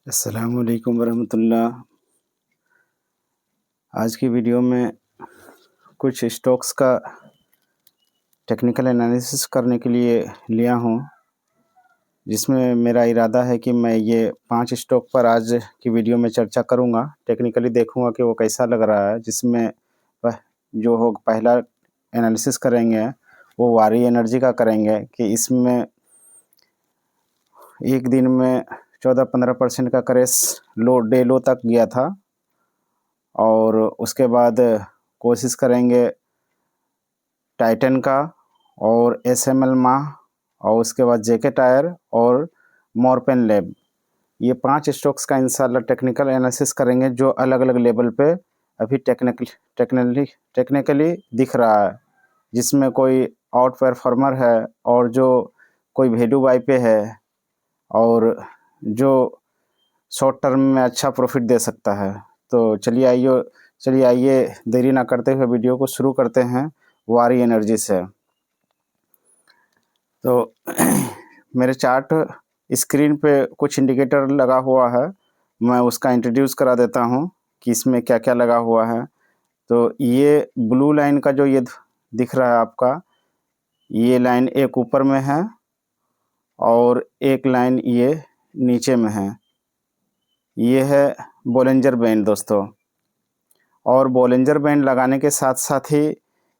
अस्सलामुअलैकुम वरहमतुल्लाह। आज की वीडियो में कुछ स्टॉक्स का टेक्निकल एनालिसिस करने के लिए लिया हूँ, जिसमें मेरा इरादा है कि मैं ये 5 स्टॉक पर आज की वीडियो में चर्चा करूँगा। टेक्निकली देखूँगा कि वो कैसा लग रहा है, जिसमें पहला एनालिसिस करेंगे वो वारी एनर्जी का करेंगे कि इसमें एक दिन में 14-15% का क्रैश डे लो तक गया था। और उसके बाद कोशिश करेंगे टाइटन का और एसएमएल और उसके बाद जेके टायर और मॉर्पेन लैब। ये 5 स्टॉक्स का इंशाल्लाह टेक्निकल एनालिसिस करेंगे, जो अलग अलग लेवल पे अभी टेक्निकली दिख रहा है, जिसमें कोई आउट परफॉर्मर है और जो कोई वैल्यू बाई पे है और जो शॉर्ट टर्म में अच्छा प्रॉफिट दे सकता है। तो चलिए आइए देरी ना करते हुए वीडियो को शुरू करते हैं वारी एनर्जी से। तो मेरे चार्ट स्क्रीन पे कुछ इंडिकेटर लगा हुआ है, मैं उसका इंट्रोड्यूस करा देता हूँ कि इसमें क्या क्या लगा हुआ है। तो ये ब्लू लाइन का जो ये दिख रहा है आपका, ये लाइन एक ऊपर में है और एक लाइन ये नीचे में है। ये है बोलिंजर बैंड दोस्तों। और बोलिंजर बैंड लगाने के साथ साथ ही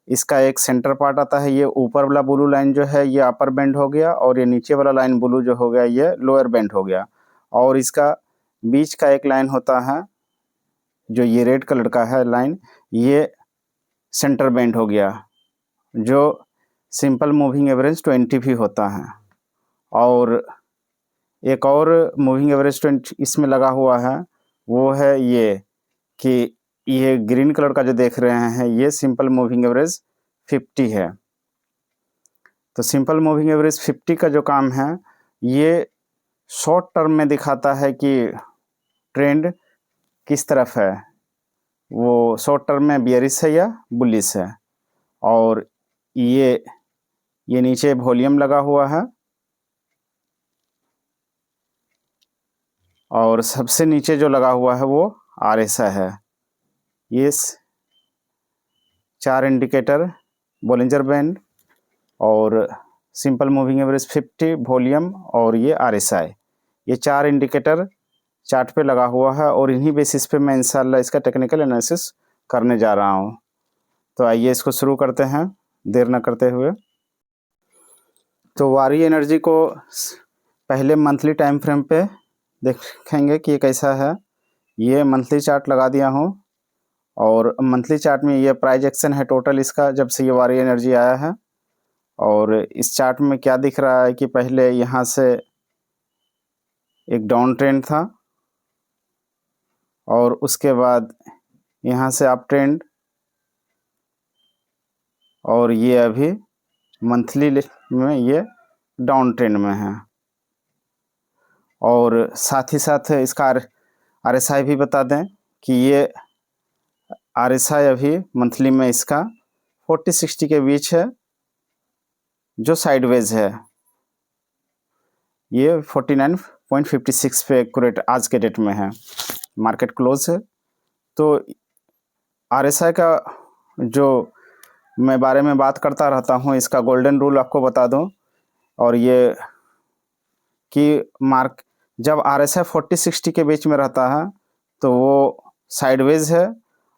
इसका एक सेंटर पार्ट आता है। ये ऊपर वाला ब्लू लाइन जो है ये अपर बैंड हो गया, और ये नीचे वाला लाइन ब्लू जो हो गया ये लोअर बैंड हो गया। और इसका बीच का एक लाइन होता है जो ये रेड कलर का है लाइन, ये सेंटर बैंड हो गया, जो सिंपल मूविंग एवरेज 20 भी होता है। और एक और मूविंग एवरेज 20 इसमें लगा हुआ है, वो है ये कि ये ग्रीन कलर का जो देख रहे हैं ये सिंपल मूविंग एवरेज 50 है। तो सिंपल मूविंग एवरेज 50 का जो काम है ये शॉर्ट टर्म में दिखाता है कि ट्रेंड किस तरफ है, वो शॉर्ट टर्म में बियरिश है या बुलिश है। और ये नीचे वॉल्यूम लगा हुआ है, और सबसे नीचे जो लगा हुआ है वो RSI है। ये 4 इंडिकेटर, बोलिंजर बैंड और सिंपल मूविंग एवरेज 50, वॉल्यूम और ये RSI, ये 4 इंडिकेटर चार्ट पे लगा हुआ है, और इन्हीं बेसिस पे मैं इंशाल्लाह इसका टेक्निकल एनालिसिस करने जा रहा हूँ। तो आइए इसको शुरू करते हैं देर न करते हुए। तो वारी एनर्जी को पहले मंथली टाइम फ्रेम पे देखेंगे कि ये कैसा है। ये मंथली चार्ट लगा दिया हूँ, और मंथली चार्ट में ये प्राइस एक्शन है टोटल इसका जब से ये वारी एनर्जी आया है। और इस चार्ट में क्या दिख रहा है कि पहले यहाँ से एक डाउन ट्रेंड था, और उसके बाद यहाँ से अप ट्रेंड, और ये अभी मंथली में ये डाउन ट्रेंड में है। और साथ ही साथ इसका RSI भी बता दें कि ये RSI अभी मंथली में इसका 40-60 के बीच है, जो साइडवेज है। ये 49.56 पे एक्यूरेट आज के डेट में है, मार्केट क्लोज है। तो RSI का जो मैं बारे में बात करता रहता हूँ, इसका गोल्डन रूल आपको बता दूं, और ये कि जब RSI 40-60 के बीच में रहता है तो वो साइडवेज है,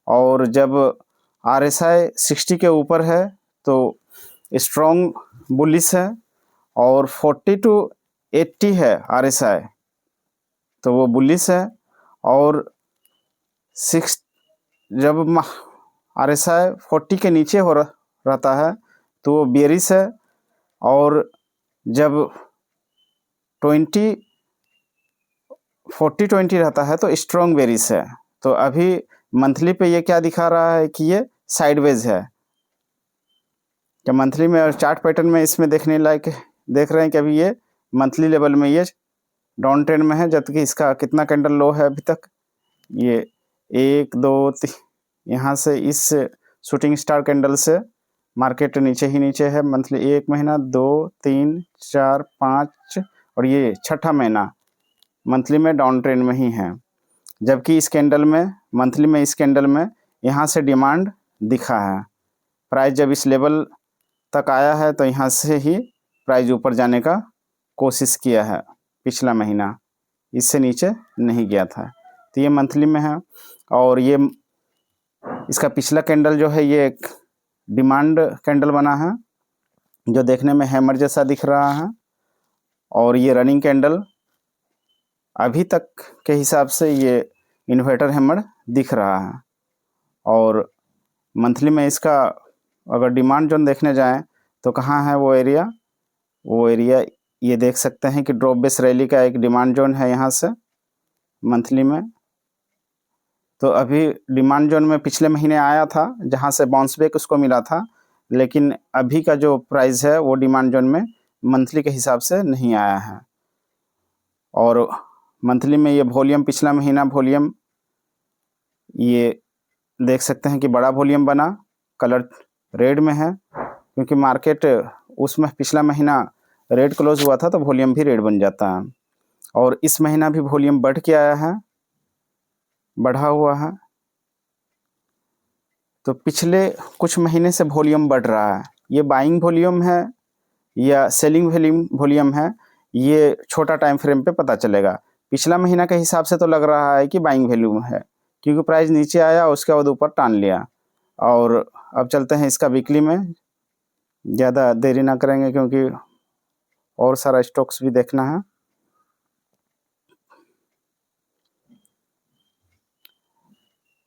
और जब RSI 60 के ऊपर है तो स्ट्रॉन्ग बुलिश है, और 40-80 है RSI तो वो बुलिश है, और जब RSI 40 के नीचे रहता है तो वो बेरिश है, और जब 40-20 रहता है तो स्ट्रॉन्ग बेरिश है। तो अभी मंथली पे ये क्या दिखा रहा है कि ये साइडवेज है। क्या मंथली में और चार्ट पैटर्न में इसमें देखने लायक देख रहे हैं कि अभी ये मंथली लेवल में ये डाउन ट्रेंड में है, जबकि इसका कितना कैंडल लो है अभी तक, ये 1 2 3, यहाँ से इस शूटिंग स्टार कैंडल से मार्केट नीचे ही नीचे है। मंथली 1 महीना 2 3 4 5 और ये छठा महीना मंथली में डाउन ट्रेंड में ही है, जबकि इस कैंडल में मंथली में इस कैंडल में यहाँ से डिमांड दिखा है। प्राइस जब इस लेवल तक आया है तो यहाँ से ही प्राइस ऊपर जाने का कोशिश किया है पिछला महीना, इससे नीचे नहीं गया था। तो ये मंथली में है, और ये इसका पिछला कैंडल जो है ये एक डिमांड कैंडल बना है जो देखने में हैमर जैसा दिख रहा है, और ये रनिंग कैंडल अभी तक के हिसाब से ये इन्वर्टर हैमर दिख रहा है। और मंथली में इसका अगर डिमांड जोन देखने जाएं तो कहाँ है वो एरिया ये देख सकते हैं कि ड्रॉप बेस रैली का एक डिमांड जोन है यहाँ से मंथली में। तो अभी डिमांड जोन में पिछले महीने आया था जहाँ से बाउंस बैक उसको मिला था, लेकिन अभी का जो प्राइस है वो डिमांड जोन में मंथली के हिसाब से नहीं आया है। और मंथली में ये वॉल्यूम पिछला महीना वॉल्यूम ये देख सकते हैं कि बड़ा वॉल्यूम बना, कलर रेड में है, क्योंकि मार्केट उसमें पिछला महीना रेड क्लोज हुआ था तो वॉल्यूम भी रेड बन जाता है। और इस महीना भी वॉल्यूम बढ़ के आया है, बढ़ा हुआ है। तो पिछले कुछ महीने से वॉल्यूम बढ़ रहा है, ये बाइंग वॉल्यूम है या सेलिंग वॉल्यूम है, ये छोटा टाइम फ्रेम पे पता चलेगा। पिछला महीना के हिसाब से तो लग रहा है कि बाइंग वॉल्यूम है, क्योंकि प्राइस नीचे आया उसके बाद ऊपर टान लिया। और अब चलते हैं इसका वीकली में, ज़्यादा देरी ना करेंगे क्योंकि और सारा स्टॉक्स भी देखना है।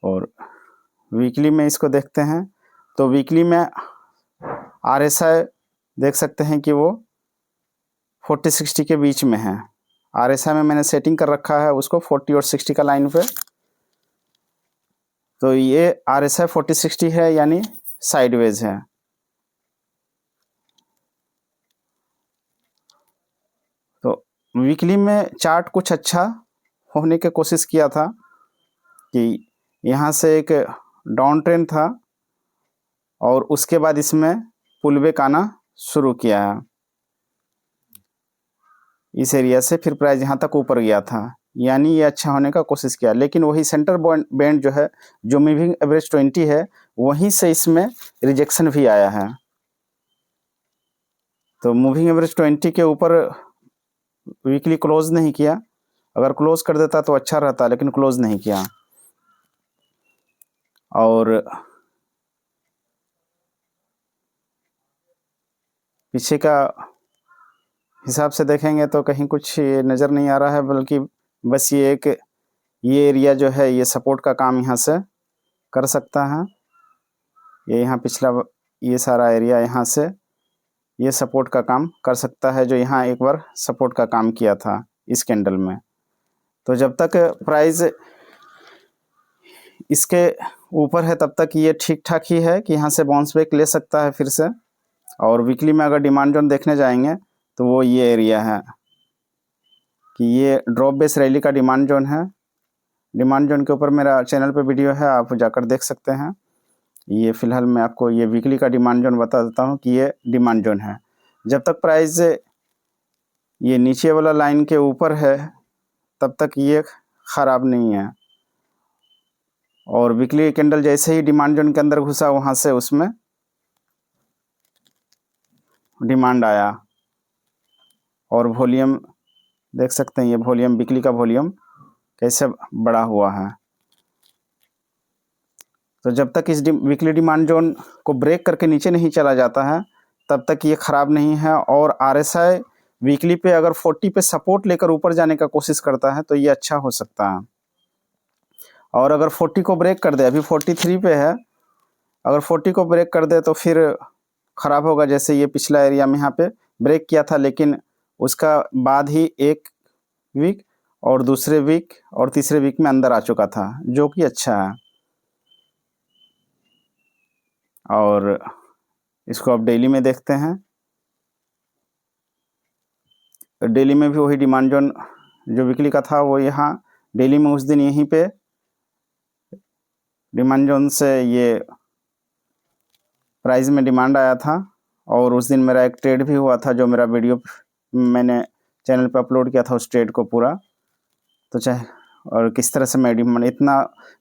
और वीकली में इसको देखते हैं तो वीकली में RSI देख सकते हैं कि वो 40-60 के बीच में है। RSI में मैंने सेटिंग कर रखा है उसको 40 और 60 का लाइन पे। तो ये RSI 40-60 है, यानी साइडवेज है। तो वीकली में चार्ट कुछ अच्छा होने की कोशिश किया था कि यहाँ से एक डाउन ट्रेंड था और उसके बाद इसमें पुलबैक आना शुरू किया है इस एरिया से, फिर प्राइस यहाँ तक ऊपर गया था, यानी ये अच्छा होने का कोशिश किया। लेकिन वही सेंटर बैंड जो है, जो मूविंग एवरेज 20 है, वहीं से इसमें रिजेक्शन भी आया है। तो मूविंग एवरेज 20 के ऊपर वीकली क्लोज नहीं किया, अगर क्लोज कर देता तो अच्छा रहता, लेकिन क्लोज नहीं किया। और पीछे का हिसाब से देखेंगे तो कहीं कुछ नज़र नहीं आ रहा है, बल्कि बस ये एरिया जो है ये सपोर्ट का काम यहाँ से कर सकता है। ये यहाँ पिछला ये सारा एरिया यहाँ से ये सपोर्ट का काम कर सकता है, जो यहाँ एक बार सपोर्ट का काम किया था इस कैंडल में। तो जब तक प्राइस इसके ऊपर है तब तक ये ठीक ठाक ही है कि यहाँ से बाउंस बैक ले सकता है फिर से। और वीकली में अगर डिमांड जोन देखने जाएंगे तो वो ये एरिया है कि ये ड्रॉप बेस रैली का डिमांड जोन है। डिमांड जोन के ऊपर मेरा चैनल पे वीडियो है, आप जाकर देख सकते हैं। ये फिलहाल मैं आपको ये वीकली का डिमांड जोन बता देता हूँ कि ये डिमांड जोन है। जब तक प्राइस ये नीचे वाला लाइन के ऊपर है तब तक ये ख़राब नहीं है। और वीकली कैंडल जैसे ही डिमांड जोन के अंदर घुसा, वहाँ से उसमें डिमांड आया और वॉल्यूम देख सकते हैं, ये वॉल्यूम वीकली का वॉल्यूम कैसे बड़ा हुआ है। तो जब तक इस वीकली डिमांड जोन को ब्रेक करके नीचे नहीं चला जाता है तब तक ये ख़राब नहीं है। और RSI वीकली पे अगर 40 पे सपोर्ट लेकर ऊपर जाने का कोशिश करता है तो ये अच्छा हो सकता है। और अगर 40 को ब्रेक कर दे, अभी 43 पे है, अगर 40 को ब्रेक कर दे तो फिर ख़राब होगा। जैसे ये पिछला एरिया में यहाँ पे ब्रेक किया था, लेकिन उसका बाद ही एक वीक और दूसरे वीक और तीसरे वीक में अंदर आ चुका था, जो कि अच्छा है। और इसको अब डेली में देखते हैं। डेली में भी वही डिमांड जोन जो वीकली का था वो यहाँ डेली में उस दिन यहीं पे डिमांड जोन से ये प्राइस में डिमांड आया था। और उस दिन मेरा एक ट्रेड भी हुआ था, जो मेरा वीडियो मैंने चैनल पे अपलोड किया था उस ट्रेड को पूरा। तो चाहे और किस तरह से मैं डिमांड इतना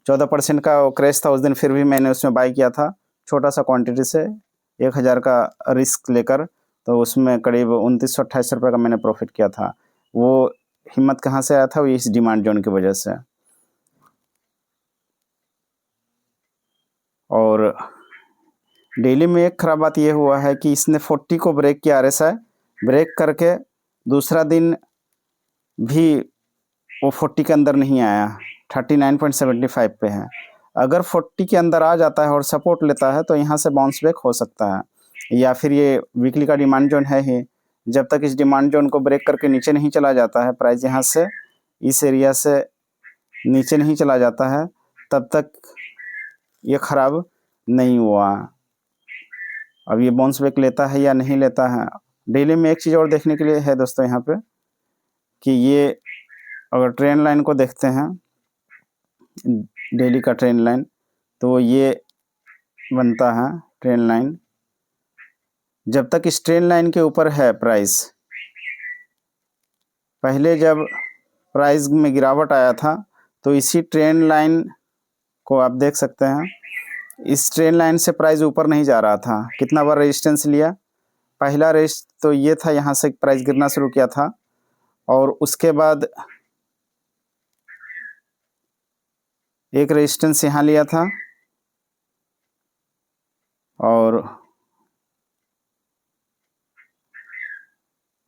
14% का क्रैश था उस दिन, फिर भी मैंने उसमें बाई किया था छोटा सा क्वांटिटी से 1000 का रिस्क लेकर, तो उसमें करीब 2928 रुपये का मैंने प्रॉफिट किया था। वो हिम्मत कहाँ से आया था? वो इस डिमांड जोन की वजह से। और डेली में एक ख़राब बात ये हुआ है कि इसने 40 को ब्रेक किया, RSI ब्रेक करके दूसरा दिन भी वो 40 के अंदर नहीं आया, 39.75 पे है। अगर 40 के अंदर आ जाता है और सपोर्ट लेता है तो यहाँ से बाउंस बैक हो सकता है, या फिर ये वीकली का डिमांड जोन है ही। जब तक इस डिमांड जोन को ब्रेक करके नीचे नहीं चला जाता है, प्राइस यहाँ से इस एरिया से नीचे नहीं चला जाता है, तब तक ये ख़राब नहीं हुआ। अब ये बाउंस बैक लेता है या नहीं लेता है। डेली में एक चीज़ और देखने के लिए है दोस्तों यहाँ पे, कि ये अगर ट्रेंड लाइन को देखते हैं, डेली का ट्रेंड लाइन, तो ये बनता है ट्रेंड लाइन। जब तक इस ट्रेंड लाइन के ऊपर है प्राइस, पहले जब प्राइस में गिरावट आया था तो इसी ट्रेंड लाइन को आप देख सकते हैं, इस ट्रेंड लाइन से प्राइस ऊपर नहीं जा रहा था। कितना बार रेजिस्टेंस लिया? पहला रेजिस्ट तो ये था, यहाँ से प्राइस गिरना शुरू किया था, और उसके बाद एक रेजिस्टेंस यहाँ लिया था, और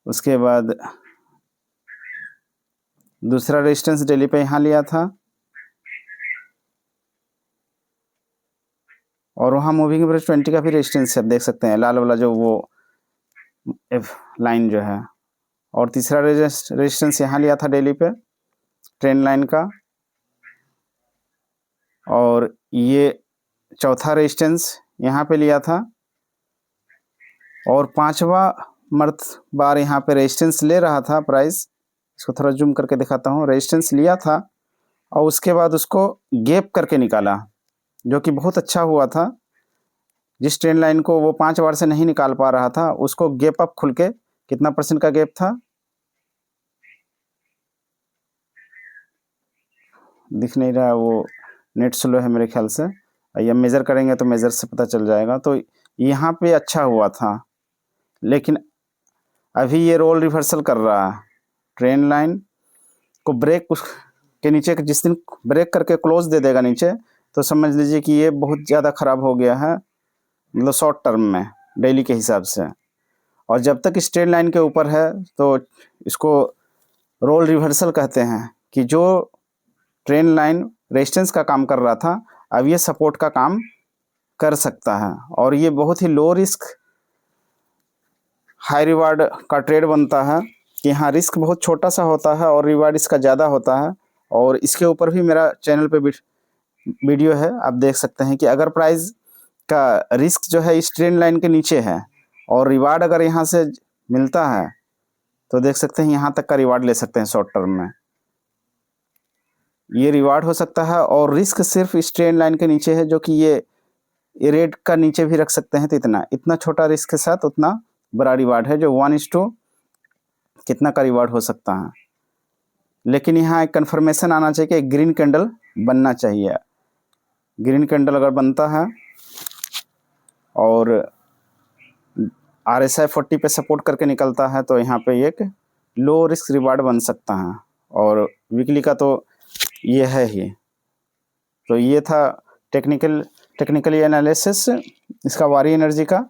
उसके बाद दूसरा रेजिस्टेंस डेली पे यहाँ लिया था, और वहाँ मूविंग एवरेज 20 का भी रेजिस्टेंस है, आप देख सकते हैं लाल वाला जो वो एफ लाइन जो है। और तीसरा रेजिस्टेंस यहाँ लिया था डेली पे ट्रेंड लाइन का, और ये चौथा रेजिस्टेंस यहाँ पे लिया था, और पांचवा बार यहाँ पे रेजिस्टेंस ले रहा था प्राइस। इसको थोड़ा जूम करके दिखाता हूँ। रेजिस्टेंस लिया था और उसके बाद उसको गैप करके निकाला, जो कि बहुत अच्छा हुआ था। जिस ट्रेंड लाइन को वो 5 बार से नहीं निकाल पा रहा था, उसको गैप अप खुल के, कितना % का गैप था दिख नहीं रहा, वो नेट स्लो है मेरे ख्याल से, या मेज़र करेंगे तो मेज़र से पता चल जाएगा। तो यहाँ पे अच्छा हुआ था, लेकिन अभी ये रोल रिवर्सल कर रहा है। ट्रेंड लाइन को ब्रेक के नीचे जिस दिन ब्रेक करके क्लोज दे देगा नीचे, तो समझ लीजिए कि ये बहुत ज़्यादा ख़राब हो गया है, मतलब शॉर्ट टर्म में डेली के हिसाब से। और जब तक इस ट्रेंड लाइन के ऊपर है तो इसको रोल रिवर्सल कहते हैं, कि जो ट्रेंड लाइन रेजिस्टेंस का काम कर रहा था, अब ये सपोर्ट का काम कर सकता है। और ये बहुत ही लो रिस्क हाई रिवार्ड का ट्रेड बनता है, कि यहाँ रिस्क बहुत छोटा सा होता है और रिवार्ड इसका ज़्यादा होता है। और इसके ऊपर भी मेरा चैनल पे वीडियो है, आप देख सकते हैं कि अगर प्राइस का रिस्क जो है इस ट्रेंड लाइन के नीचे है और रिवार्ड अगर यहाँ से मिलता है, तो देख सकते हैं यहाँ तक का रिवार्ड ले सकते हैं शॉर्ट टर्म में। ये रिवार्ड हो सकता है, और रिस्क सिर्फ इस ट्रेंड लाइन के नीचे है, जो कि ये रेट का नीचे भी रख सकते हैं। तो इतना छोटा रिस्क के साथ उतना बड़ा रिवार्ड है, जो 1:2 कितना का रिवार्ड हो सकता है। लेकिन यहाँ एक कन्फर्मेशन आना चाहिए कि एक ग्रीन कैंडल बनना चाहिए। ग्रीन कैंडल अगर बनता है और RSI 40 पे सपोर्ट करके निकलता है, तो यहाँ पे एक लो रिस्क रिवार्ड बन सकता है। और वीकली का तो ये है ही। तो ये था टेक्निकली एनालिसिस इसका वारी एनर्जी का।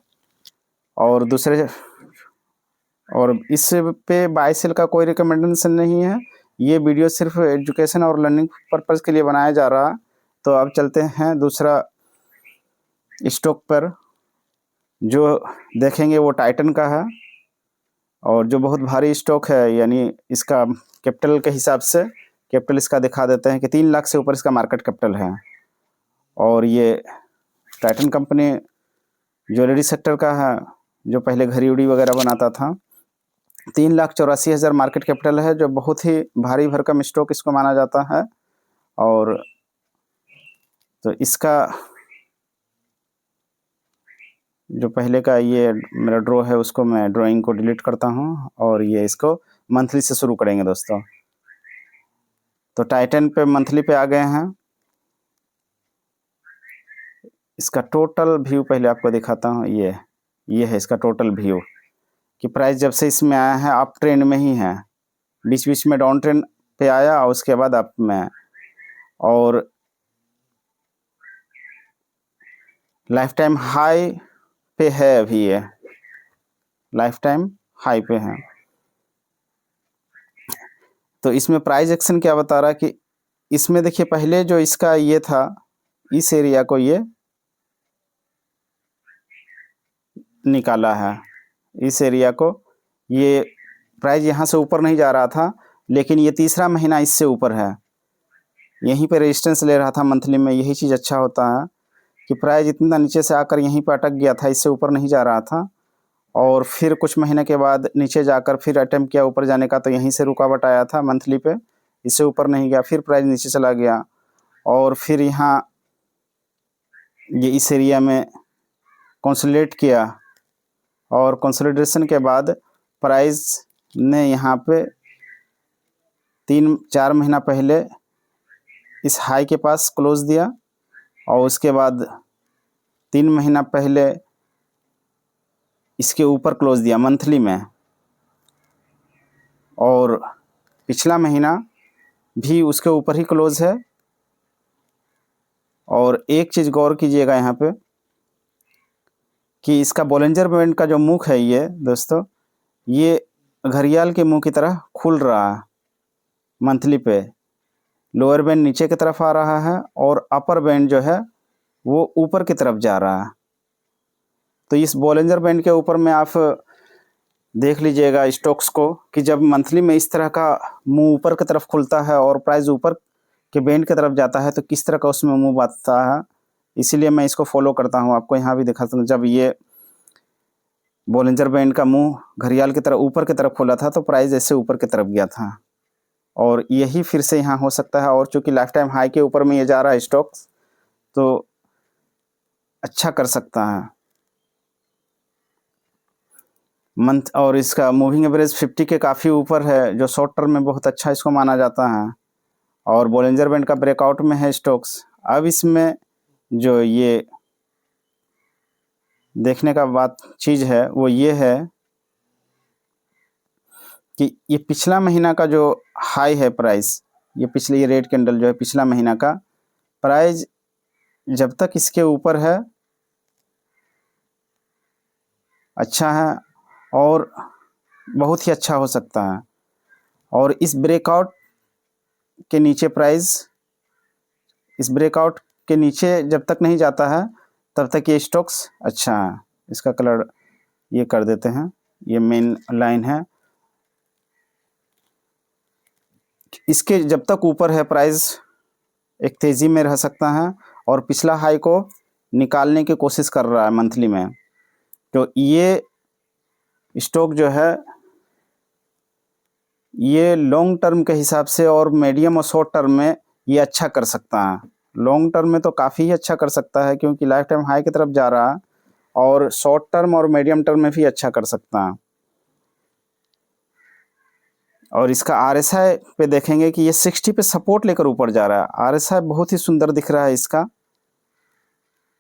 और इस पे बाय सेल का कोई रिकमेंडेशन नहीं है। ये वीडियो सिर्फ एजुकेशन और लर्निंग पर्पज़ के लिए बनाया जा रहा है। तो अब चलते हैं दूसरा स्टॉक पर, जो देखेंगे वो टाइटन का है, और जो बहुत भारी स्टॉक है, यानी इसका कैपिटल के हिसाब से कैपिटल इसका दिखा देते हैं कि 3 लाख से ऊपर इसका मार्केट कैपिटल है। और ये टाइटन कंपनी ज्वेलरी सेक्टर का है, जो पहले घड़ी उड़ी वगैरह बनाता था। 3,84,000 मार्केट कैपिटल है, जो बहुत ही भारी भरकम स्टॉक इसको माना जाता है। और तो इसका जो पहले का ये मेरा ड्रॉ है, उसको मैं ड्राइंग को डिलीट करता हूँ, और ये इसको मंथली से शुरू करेंगे दोस्तों। तो टाइटन पे मंथली पे आ गए हैं। इसका टोटल व्यू पहले आपको दिखाता हूँ। ये है इसका टोटल व्यू कि प्राइस जब से इसमें आया है अप ट्रेंड में ही है, बीच बीच में डाउन ट्रेंड पे आया और उसके बाद अप में, और लाइफ टाइम हाई पे है अभी, ये लाइफ टाइम हाई पे है। तो इसमें प्राइस एक्शन क्या बता रहा है कि इसमें देखिए पहले जो इसका ये था, इस एरिया को ये निकाला है, इस एरिया को, ये प्राइस यहाँ से ऊपर नहीं जा रहा था, लेकिन ये तीसरा महीना इससे ऊपर है, यहीं पे रेजिस्टेंस ले रहा था मंथली में। यही चीज़ अच्छा होता है कि प्राइस इतना नीचे से आकर यहीं पर अटक गया था, इससे ऊपर नहीं जा रहा था, और फिर कुछ महीने के बाद नीचे जाकर फिर अटेम्प्ट किया ऊपर जाने का, तो यहीं से रुकावट आया था मंथली पे, इससे ऊपर नहीं गया, फिर प्राइस नीचे चला गया, और फिर यहाँ ये इस एरिया में कंसोलिडेट किया, और कंसोलिडेशन के बाद प्राइस ने यहाँ पे 3-4 महीना पहले इस हाई के पास क्लोज दिया, और उसके बाद 3 महीना पहले इसके ऊपर क्लोज दिया मंथली में, और पिछला महीना भी उसके ऊपर ही क्लोज है। और एक चीज़ गौर कीजिएगा यहाँ पे कि इसका बोलिंजर बैंड का जो मुख है ये दोस्तों, ये घड़ियाल के मुंह की तरह खुल रहा है मंथली पे। लोअर बैंड नीचे की तरफ आ रहा है और अपर बैंड जो है वो ऊपर की तरफ जा रहा है। तो इस बोलिंजर बैंड के ऊपर में आप देख लीजिएगा स्टॉक्स को कि जब मंथली में इस तरह का मुंह ऊपर की तरफ खुलता है और प्राइस ऊपर के बैंड की तरफ जाता है तो किस तरह का उसमें मुंह बनता है। इसीलिए मैं इसको फॉलो करता हूँ, आपको यहाँ भी दिखाता हूँ। जब ये बोलिंजर बैंड का मुंह घड़ियाल की तरह ऊपर की तरफ खुला था तो प्राइस ऐसे ऊपर की तरफ गया था, और यही फिर से यहाँ हो सकता है। और चूँकि लाइफ टाइम हाई के ऊपर में ये जा रहा है स्टॉक्स, तो अच्छा कर सकता है मंथ। और इसका मूविंग एवरेज 50 के काफ़ी ऊपर है, जो शॉर्ट टर्म में बहुत अच्छा इसको माना जाता है, और बोलिंजर बैंड का ब्रेकआउट में है स्टॉक्स। अब इसमें जो ये देखने का बात चीज़ है वो ये है कि ये पिछला महीना का जो हाई है प्राइस, ये पिछले ये रेड कैंडल जो है पिछला महीना का प्राइस जब तक इसके ऊपर है अच्छा है, और बहुत ही अच्छा हो सकता है। और इस ब्रेकआउट के नीचे प्राइस, इस ब्रेकआउट के नीचे जब तक नहीं जाता है तब तक ये स्टॉक्स अच्छा है। इसका कलर ये कर देते हैं, ये मेन लाइन है। इसके जब तक ऊपर है प्राइस एक तेज़ी में रह सकता है, और पिछला हाई को निकालने की कोशिश कर रहा है मंथली में। तो ये स्टॉक जो है ये लॉन्ग टर्म के हिसाब से और मीडियम और शॉर्ट टर्म में ये अच्छा कर सकता है। लॉन्ग टर्म में तो काफ़ी ही अच्छा कर सकता है क्योंकि लाइफ टाइम हाई की तरफ जा रहा है, और शॉर्ट टर्म और मीडियम टर्म में भी अच्छा कर सकता है। और इसका RSI पे देखेंगे कि ये 60 पे सपोर्ट लेकर ऊपर जा रहा है। RSI बहुत ही सुंदर दिख रहा है इसका।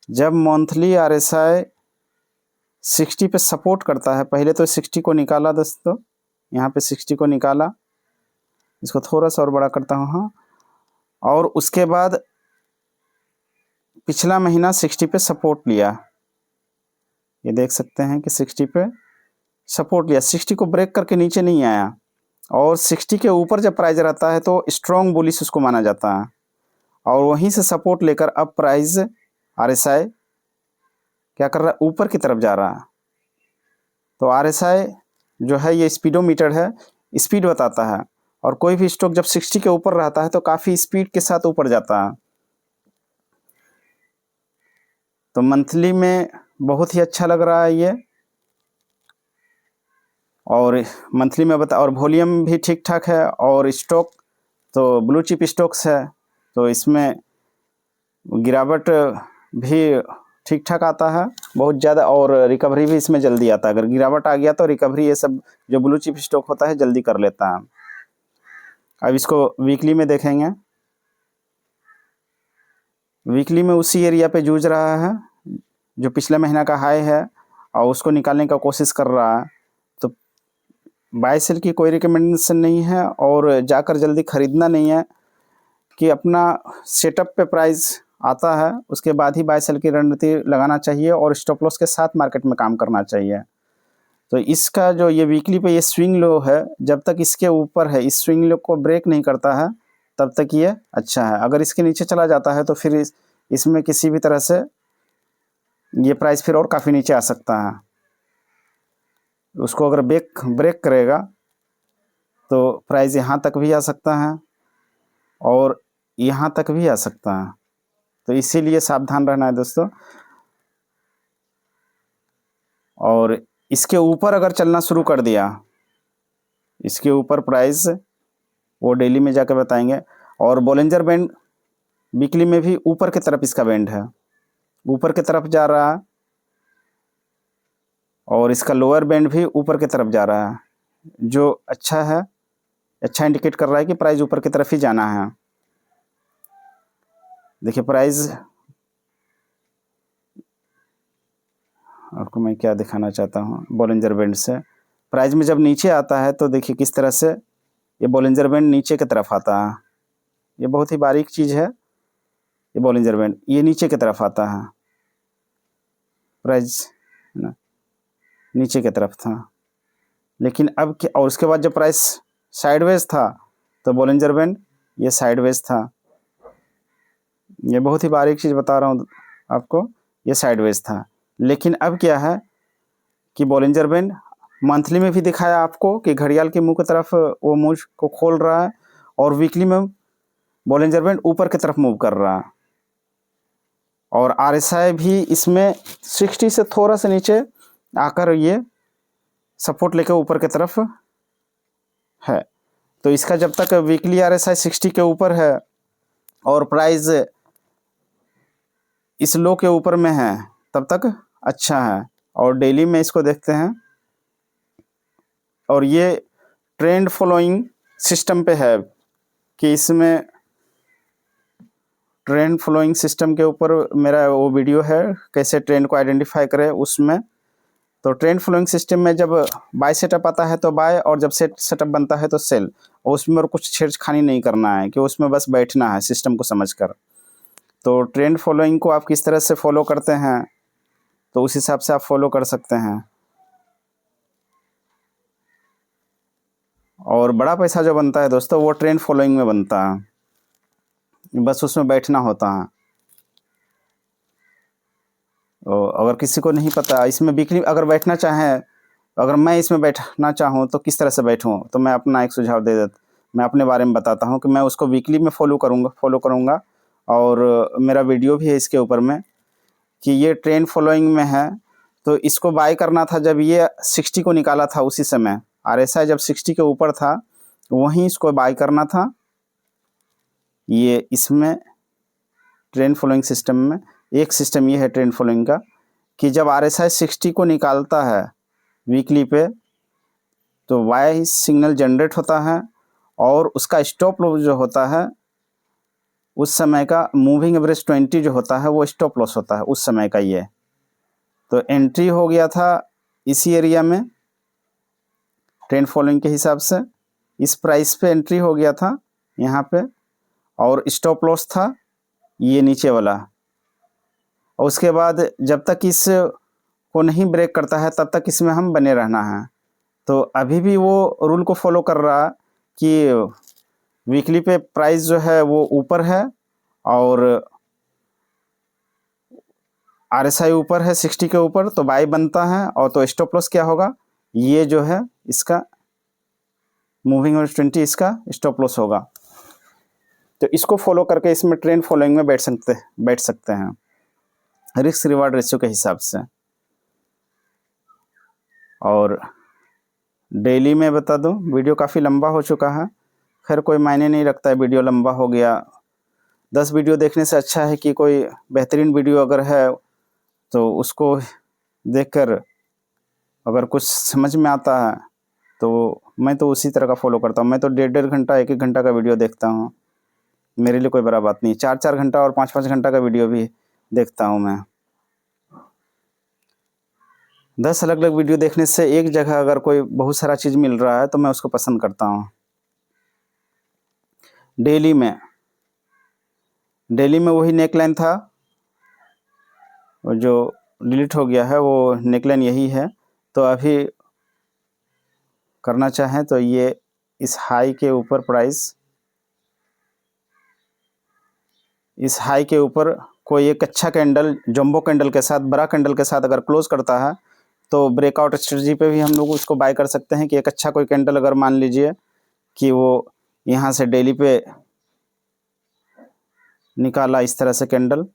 जब मंथली RSI 60 पे सपोर्ट करता है, पहले तो 60 को निकाला दोस्तों, यहाँ पे 60 को निकाला, इसको थोड़ा सा और बड़ा करता हूँ, हाँ, और उसके बाद पिछला महीना 60 पे सपोर्ट लिया, ये देख सकते हैं कि 60 पे सपोर्ट लिया, 60 को ब्रेक करके नीचे नहीं आया, और 60 के ऊपर जब प्राइस रहता है तो स्ट्रॉन्ग बुलिश उसको माना जाता है, और वहीं से सपोर्ट लेकर अब प्राइस RSI क्या कर रहा है, ऊपर की तरफ जा रहा है। तो RSI जो है ये स्पीडोमीटर है, स्पीड बताता है, और कोई भी स्टॉक जब 60 के ऊपर रहता है तो काफ़ी स्पीड के साथ ऊपर जाता है। तो मंथली में बहुत ही अच्छा लग रहा है ये, और मंथली में और वॉल्यूम भी ठीक ठाक है, और स्टॉक तो ब्लू चिप स्टॉक्स है, तो इसमें गिरावट भी ठीक ठाक आता है बहुत ज़्यादा, और रिकवरी भी इसमें जल्दी आता है। अगर गिरावट आ गया तो रिकवरी ये सब जो ब्लू चिप स्टॉक होता है जल्दी कर लेता है। अब इसको वीकली में देखेंगे। वीकली में उसी एरिया पे जूझ रहा है जो पिछले महीना का हाई है और उसको निकालने का कोशिश कर रहा है। तो बाय सेल की कोई रिकमेंडेशन नहीं है और जाकर जल्दी ख़रीदना नहीं है कि अपना सेटअप पे प्राइस आता है उसके बाद ही बाय सेल की रणनीति लगाना चाहिए और स्टॉप लॉस के साथ मार्केट में काम करना चाहिए। तो इसका जो ये वीकली पे ये स्विंग लो है, जब तक इसके ऊपर है, इस स्विंग लो को ब्रेक नहीं करता है तब तक ये अच्छा है। अगर इसके नीचे चला जाता है तो फिर इसमें किसी भी तरह से ये प्राइस फिर और काफ़ी नीचे आ सकता है। उसको अगर ब्रेक करेगा तो प्राइस यहाँ तक भी आ सकता है और यहाँ तक भी आ सकता है। तो इसीलिए सावधान रहना है दोस्तों। और इसके ऊपर अगर चलना शुरू कर दिया, इसके ऊपर प्राइस वो डेली में जाकर बताएंगे। और बोलिंजर बैंड वीकली में भी ऊपर की तरफ इसका बैंड है, ऊपर की तरफ जा रहा है और इसका लोअर बैंड भी ऊपर की तरफ जा रहा है, जो अच्छा है, अच्छा इंडिकेट कर रहा है कि प्राइस ऊपर की तरफ ही जाना है। देखिए प्राइस आपको मैं क्या दिखाना चाहता हूँ, बोलिंजर बैंड से प्राइस में जब नीचे आता है तो देखिए किस तरह से ये बोलिंजर बैंड नीचे की तरफ आता है। ये बहुत ही बारीक चीज़ है, ये बोलिंजर बैंड ये नीचे की तरफ आता है, प्राइस ना नीचे की तरफ था। लेकिन अब क्या, और उसके बाद जब प्राइस साइडवेज था तो बोलिंजर बैंड ये साइडवेज था। ये बहुत ही बारीक चीज़ बता रहा हूँ आपको, ये साइडवेज था। लेकिन अब क्या है कि बोलिंजर बैंड मंथली में भी दिखाया आपको कि घड़ियाल के मुंह की तरफ वो मुंह को खोल रहा है और वीकली में बोलिंजर बैंड ऊपर की तरफ मूव कर रहा है। और आरएसआई भी इसमें 60 से थोड़ा सा नीचे आकर ये सपोर्ट लेकर ऊपर की तरफ है। तो इसका जब तक वीकली आरएसआई 60 के ऊपर है और प्राइस इस लो के ऊपर में है तब तक अच्छा है। और डेली में इसको देखते हैं और ये ट्रेंड फॉलोइंग सिस्टम पे है कि इसमें ट्रेंड फॉलोइंग सिस्टम के ऊपर मेरा वो वीडियो है कैसे ट्रेंड को आइडेंटिफाई करें उसमें। तो ट्रेंड फॉलोइंग सिस्टम में जब बाय सेटअप आता है तो बाय, और जब सेटअप बनता है तो सेल। और उसमें और कुछ छेड़खानी नहीं करना है कि उसमें बस बैठना है सिस्टम को समझकर। तो ट्रेंड फॉलोइंग को आप किस तरह से फॉलो करते हैं तो उस हिसाब से आप फॉलो कर सकते हैं। और बड़ा पैसा जो बनता है दोस्तों वो ट्रेंड फॉलोइंग में बनता है, बस उसमें बैठना होता है। और अगर किसी को नहीं पता इसमें वीकली अगर बैठना चाहें, अगर मैं इसमें बैठना चाहूँ तो किस तरह से बैठूँ, तो मैं अपना एक सुझाव दे देता, मैं अपने बारे में बताता हूँ कि मैं उसको वीकली में फॉलो करूँगा और मेरा वीडियो भी है इसके ऊपर में कि ये ट्रेंड फॉलोइंग में है। तो इसको बाय करना था जब ये 60 को निकाला था, उसी समय आरएसआई जब 60 के ऊपर था वहीं इसको बाय करना था। ये इसमें ट्रेंड फॉलोइंग सिस्टम में एक सिस्टम ये है ट्रेंड फॉलोइंग का कि जब आरएसआई 60 को निकालता है वीकली पे तो वाई सिग्नल जनरेट होता है और उसका स्टॉप लॉस जो होता है उस समय का मूविंग एवरेज 20 जो होता है वो स्टॉप लॉस होता है उस समय का। ये तो एंट्री हो गया था इसी एरिया में ट्रेंड फॉलोइंग के हिसाब से, इस प्राइस पे एंट्री हो गया था यहाँ पे और स्टॉप लॉस था ये नीचे वाला। और उसके बाद जब तक इस को नहीं ब्रेक करता है तब तक इसमें हम बने रहना है। तो अभी भी वो रूल को फॉलो कर रहा कि वीकली पे प्राइस जो है वो ऊपर है और आरएसआई ऊपर है 60 के ऊपर तो बाय बनता है। और तो स्टॉप लॉस क्या होगा, ये जो है इसका मूविंग एवरेज 20 इसका स्टॉप लॉस होगा। तो इसको फॉलो करके इसमें ट्रेंड फॉलोइंग में बैठ सकते हैं रिस्क रिवार्ड रेशियो के हिसाब से। और डेली में बता दूं वीडियो काफ़ी लंबा हो चुका है, खैर कोई मायने नहीं रखता है वीडियो लंबा हो गया। 10 वीडियो देखने से अच्छा है कि कोई बेहतरीन वीडियो अगर है तो उसको देखकर अगर कुछ समझ में आता है तो मैं तो उसी तरह का फॉलो करता हूँ। मैं तो 1.5 घंटा 1-1 घंटा का वीडियो देखता हूँ, मेरे लिए कोई बड़ा बात नहीं। 4-4 घंटा और 5-5 घंटा का वीडियो भी देखता हूँ मैं। 10 अलग-अलग वीडियो देखने से एक जगह अगर कोई बहुत सारा चीज़ मिल रहा है तो मैं उसको पसंद करता हूँ। डेली में वही नेकलाइन था, जो डिलीट हो गया है वो नेकलाइन यही है। तो अभी करना चाहें तो ये इस हाई के ऊपर इस हाई के ऊपर कोई एक अच्छा कैंडल जंबो कैंडल के साथ, बड़ा कैंडल के साथ अगर क्लोज करता है तो ब्रेकआउट स्ट्रेटजी पे भी हम लोग उसको बाय कर सकते हैं कि एक अच्छा कोई कैंडल अगर मान लीजिए कि वो यहाँ से डेली पे निकाला इस तरह से कैंडल,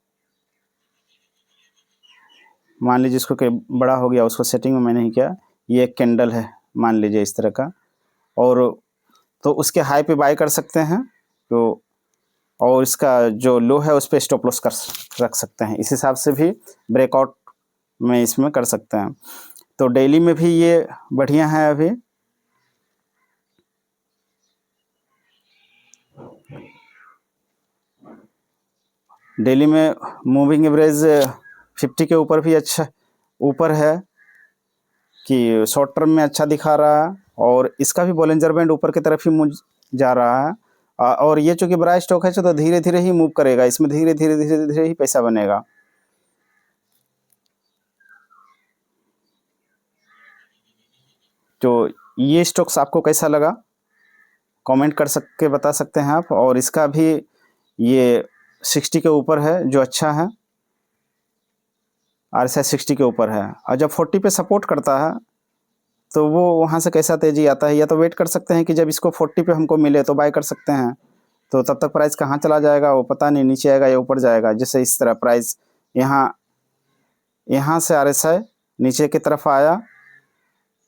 मान लीजिए इसको बड़ा हो गया, उसको सेटिंग में मैंने नहीं किया, ये एक कैंडल है मान लीजिए इस तरह का, और तो उसके हाई पे बाय कर सकते हैं। तो और इसका जो लो है उस पर स्टॉप लॉस रख सकते हैं। इस हिसाब से भी ब्रेकआउट में इसमें कर सकते हैं। तो डेली में भी ये बढ़िया है। अभी डेली में मूविंग एवरेज 50 के ऊपर भी अच्छा ऊपर है कि शॉर्ट टर्म में अच्छा दिखा रहा है, और इसका भी बॉलिंजर बैंड ऊपर की तरफ ही जा रहा है। और ये चूँकि बड़ा स्टॉक है तो धीरे धीरे ही मूव करेगा, इसमें धीरे धीरे ही पैसा बनेगा। तो ये स्टॉक्स आपको कैसा लगा कमेंट के बता सकते हैं आप। और इसका भी ये 60 के ऊपर है जो अच्छा है, RSI 60 के ऊपर है, और जब 40 पे सपोर्ट करता है तो वो वहाँ से कैसा तेज़ी आता है, या तो वेट कर सकते हैं कि जब इसको 40 पे हमको मिले तो बाय कर सकते हैं। तो तब तक प्राइस कहाँ चला जाएगा वो पता नहीं, नीचे आएगा या ऊपर जाएगा। जैसे इस तरह प्राइस यहाँ से RSI नीचे की तरफ आया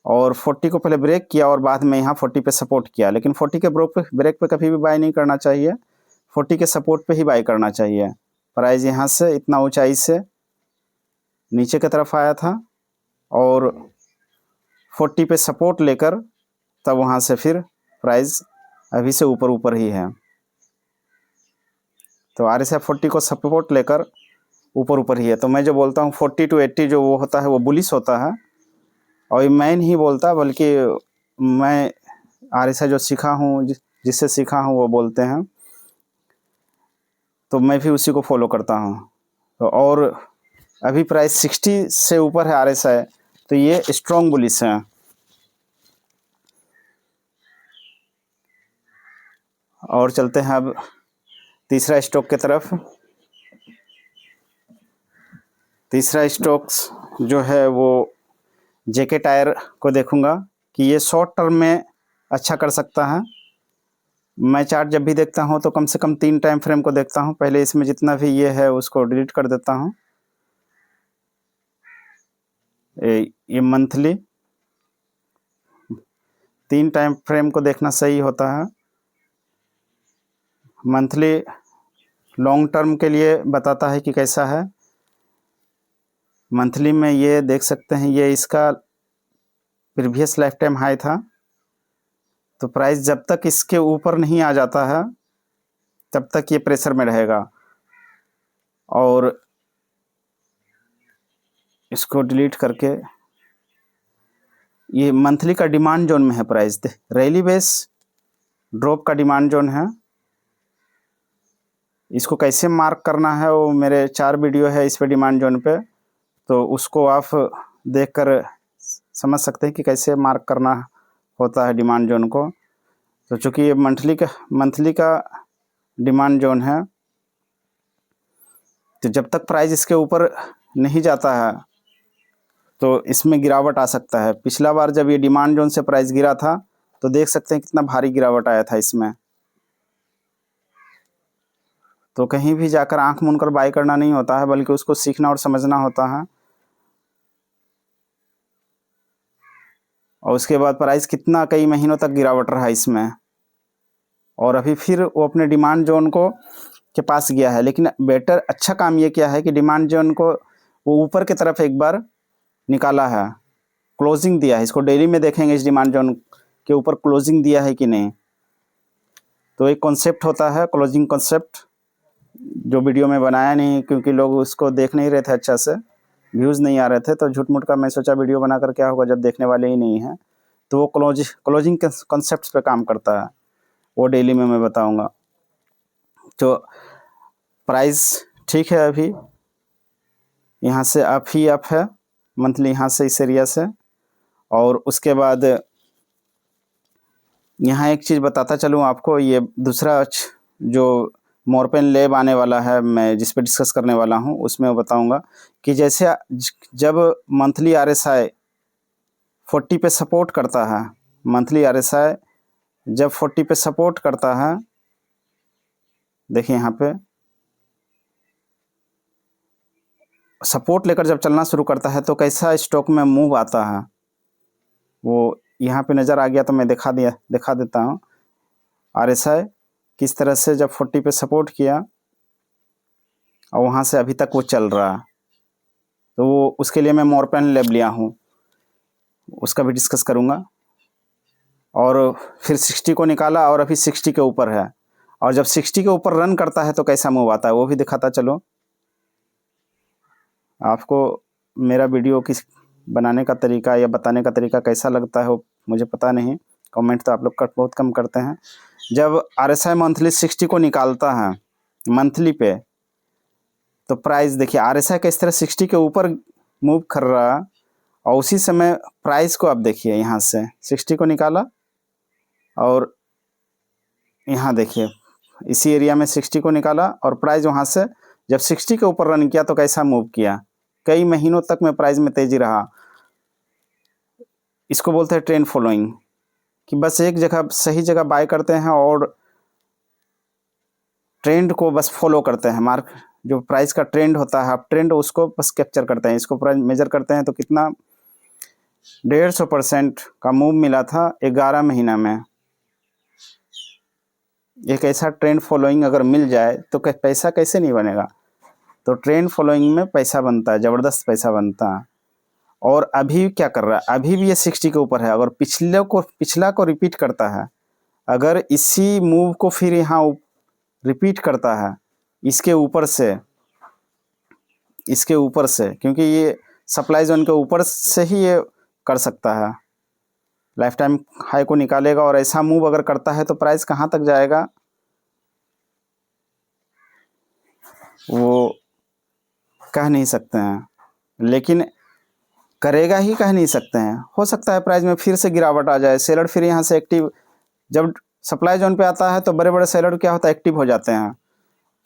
और 40 को पहले ब्रेक किया और बाद में यहाँ 40 पे सपोर्ट किया, लेकिन 40 के ब्रेक पे कभी भी बाय नहीं करना चाहिए, 40 के सपोर्ट पे ही बाय करना चाहिए। प्राइस यहाँ से इतना ऊंचाई से नीचे की तरफ आया था और 40 पे सपोर्ट लेकर तब वहाँ से फिर प्राइस अभी से ऊपर ही है। तो RSI 40 को सपोर्ट लेकर ऊपर ही है। तो मैं जो बोलता हूँ 40 to 80 जो वो होता है वो बुलिश होता है, और मैं नहीं बोलता बल्कि मैं RSI जो सीखा हूँ, जिससे सीखा हूँ वो बोलते हैं, तो मैं भी उसी को फॉलो करता हूँ। तो और अभी प्राइस 60 से ऊपर है RSI, तो ये स्ट्रॉन्ग बुलिश है। और चलते हैं अब तीसरा स्टॉक की तरफ। तीसरा स्टॉक्स जो है वो JK टायर को देखूंगा कि ये शॉर्ट टर्म में अच्छा कर सकता है। मैं चार्ट जब भी देखता हूँ तो कम से कम 3 टाइम फ्रेम को देखता हूँ। पहले इसमें जितना भी ये है उसको डिलीट कर देता हूँ। ये मंथली 3 टाइम फ्रेम को देखना सही होता है। मंथली लॉन्ग टर्म के लिए बताता है कि कैसा है। मंथली में ये देख सकते हैं, ये इसका प्रीवियस लाइफ टाइम हाई था। तो प्राइस जब तक इसके ऊपर नहीं आ जाता है तब तक ये प्रेशर में रहेगा। और इसको डिलीट करके ये मंथली का डिमांड जोन में है प्राइस, रैली बेस ड्रॉप का डिमांड जोन है। इसको कैसे मार्क करना है वो मेरे 4 वीडियो है इस पे डिमांड जोन पे, तो उसको आप देखकर समझ सकते हैं कि कैसे मार्क करना होता है डिमांड जोन को। तो चूँकि ये मंथली का डिमांड जोन है, तो जब तक प्राइस इसके ऊपर नहीं जाता है तो इसमें गिरावट आ सकता है। पिछला बार जब ये डिमांड जोन से प्राइस गिरा था तो देख सकते हैं कितना भारी गिरावट आया था इसमें। तो कहीं भी जाकर आंख मूंद कर बाय करना नहीं होता है, बल्कि उसको सीखना और समझना होता है। और उसके बाद प्राइस कितना कई महीनों तक गिरावट रहा इसमें, और अभी फिर वो अपने डिमांड जोन को के पास गया है। लेकिन बेटर अच्छा काम ये किया है कि डिमांड जोन को वो ऊपर की तरफ एक बार निकाला है, क्लोजिंग दिया है। इसको डेली में देखेंगे इस डिमांड जोन के ऊपर क्लोजिंग दिया है कि नहीं। तो एक कॉन्सेप्ट होता है क्लोजिंग कॉन्सेप्ट, जो वीडियो में बनाया नहीं क्योंकि लोग उसको देख नहीं रहे थे, अच्छा से व्यूज़ नहीं आ रहे थे, तो झूठ मूठ का मैं सोचा वीडियो बनाकर क्या होगा जब देखने वाले ही नहीं हैं। तो वो क्लोजिंग कॉन्सेप्ट्स पे काम करता है, वो डेली में मैं बताऊंगा। तो प्राइस ठीक है, अभी यहाँ से अप ही अप है मंथली, यहाँ से इस एरिया से। और उसके बाद यहाँ एक चीज़ बताता चलूँ आपको, ये दूसरा जो मॉर्पेन लैब आने वाला है, मैं जिस पे डिस्कस करने वाला हूँ, उसमें मैं बताऊँगा कि जैसे जब मंथली RSI 40 पे सपोर्ट करता है, मंथली RSI जब 40 पे सपोर्ट करता है, देखिए यहाँ पे सपोर्ट लेकर जब चलना शुरू करता है तो कैसा स्टॉक में मूव आता है, वो यहाँ पे नज़र आ गया। तो मैं दिखा देता हूँ RSI किस तरह से जब 40 पे सपोर्ट किया और वहाँ से अभी तक वो चल रहा है। तो वो उसके लिए मैं मॉर्पेन लैब लिया हूँ, उसका भी डिस्कस करूँगा। और फिर 60 को निकाला और अभी 60 के ऊपर है, और जब 60 के ऊपर रन करता है तो कैसा मूव आता है वो भी दिखाता चलो आपको। मेरा वीडियो किस बनाने का तरीका या बताने का तरीका कैसा लगता है वो मुझे पता नहीं, कमेंट तो आप लोग बहुत कम करते हैं। जब RSI मंथली 60 को निकालता है मंथली पे, तो प्राइस देखिए RSI का इस तरह 60 के ऊपर मूव कर रहा है, और उसी समय प्राइस को आप देखिए, यहाँ से 60 को निकाला और यहाँ देखिए इसी एरिया में 60 को निकाला, और प्राइस वहाँ से जब 60 के ऊपर रन किया तो कैसा मूव किया, कई महीनों तक में प्राइस में तेजी रहा। इसको बोलते हैं ट्रेंड फॉलोइंग, कि बस एक जगह सही जगह बाय करते हैं और ट्रेंड को बस फॉलो करते हैं। जो प्राइस का ट्रेंड होता है, आप ट्रेंड उसको बस कैप्चर करते हैं। इसको प्राइस मेजर करते हैं तो कितना 150% का मूव मिला था 11 महीना में। एक ऐसा ट्रेंड फॉलोइंग अगर मिल जाए तो पैसा कैसे नहीं बनेगा। तो ट्रेंड फॉलोइंग में पैसा बनता है, ज़बरदस्त पैसा बनता है। और अभी क्या कर रहा है, अभी भी ये 60 के ऊपर है। अगर पिछला को रिपीट करता है, अगर इसी मूव को फिर यहाँ रिपीट करता है इसके ऊपर से, क्योंकि ये सप्लाई जोन के ऊपर से ही ये कर सकता है, लाइफ टाइम हाई को निकालेगा। और ऐसा मूव अगर करता है तो प्राइस कहाँ तक जाएगा वो कह नहीं सकते हैं, लेकिन करेगा ही कह नहीं सकते हैं। हो सकता है प्राइस में फिर से गिरावट आ जाए, सेलर फिर यहाँ से एक्टिव, जब सप्लाई जोन पे आता है तो बड़े बड़े सेलर क्या होता है, एक्टिव हो जाते हैं।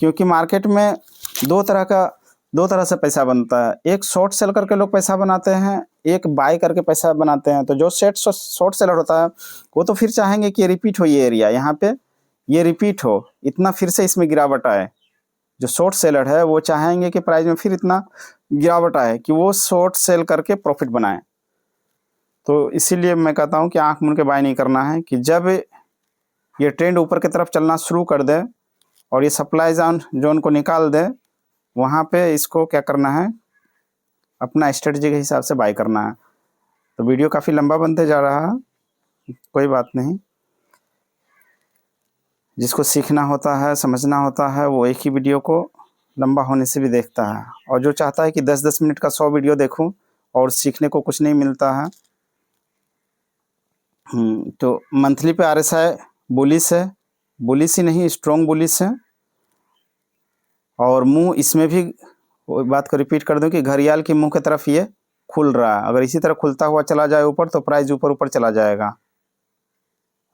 क्योंकि मार्केट में दो तरह से पैसा बनता है, एक शॉर्ट सेल करके लोग पैसा बनाते हैं, एक बाय करके पैसा बनाते हैं। तो जो शॉर्ट सेलर होता है वो तो फिर चाहेंगे कि ये रिपीट हो, ये एरिया यहाँ पे ये रिपीट हो, इतना फिर से इसमें गिरावट आए। जो शॉर्ट सेलर है वो चाहेंगे कि प्राइस में फिर इतना गिरावट आए कि वो शॉर्ट सेल करके प्रॉफिट बनाए। तो इसीलिए मैं कहता हूँ कि आंख मूंद के बाय नहीं करना है, कि जब ये ट्रेंड ऊपर की तरफ चलना शुरू कर दे और ये सप्लाई जोन को निकाल दे, वहाँ पे इसको क्या करना है, अपना स्ट्रेटजी के हिसाब से बाय करना है। तो वीडियो काफ़ी लंबा बनते जा रहा है, कोई बात नहीं। जिसको सीखना होता है, समझना होता है, वो एक ही वीडियो को लंबा होने से भी देखता है। और जो चाहता है कि 10-10 मिनट का 100 वीडियो देखूं और सीखने को कुछ नहीं मिलता है। तो मंथली पे RSI बुलिश है, बुलिश ही नहीं स्ट्रॉन्ग बुलिश है। और मुंह इसमें भी वो बात को रिपीट कर दूं कि घड़ियाल के मुंह की तरफ ये खुल रहा है। अगर इसी तरह खुलता हुआ चला जाए ऊपर तो प्राइस ऊपर चला जाएगा।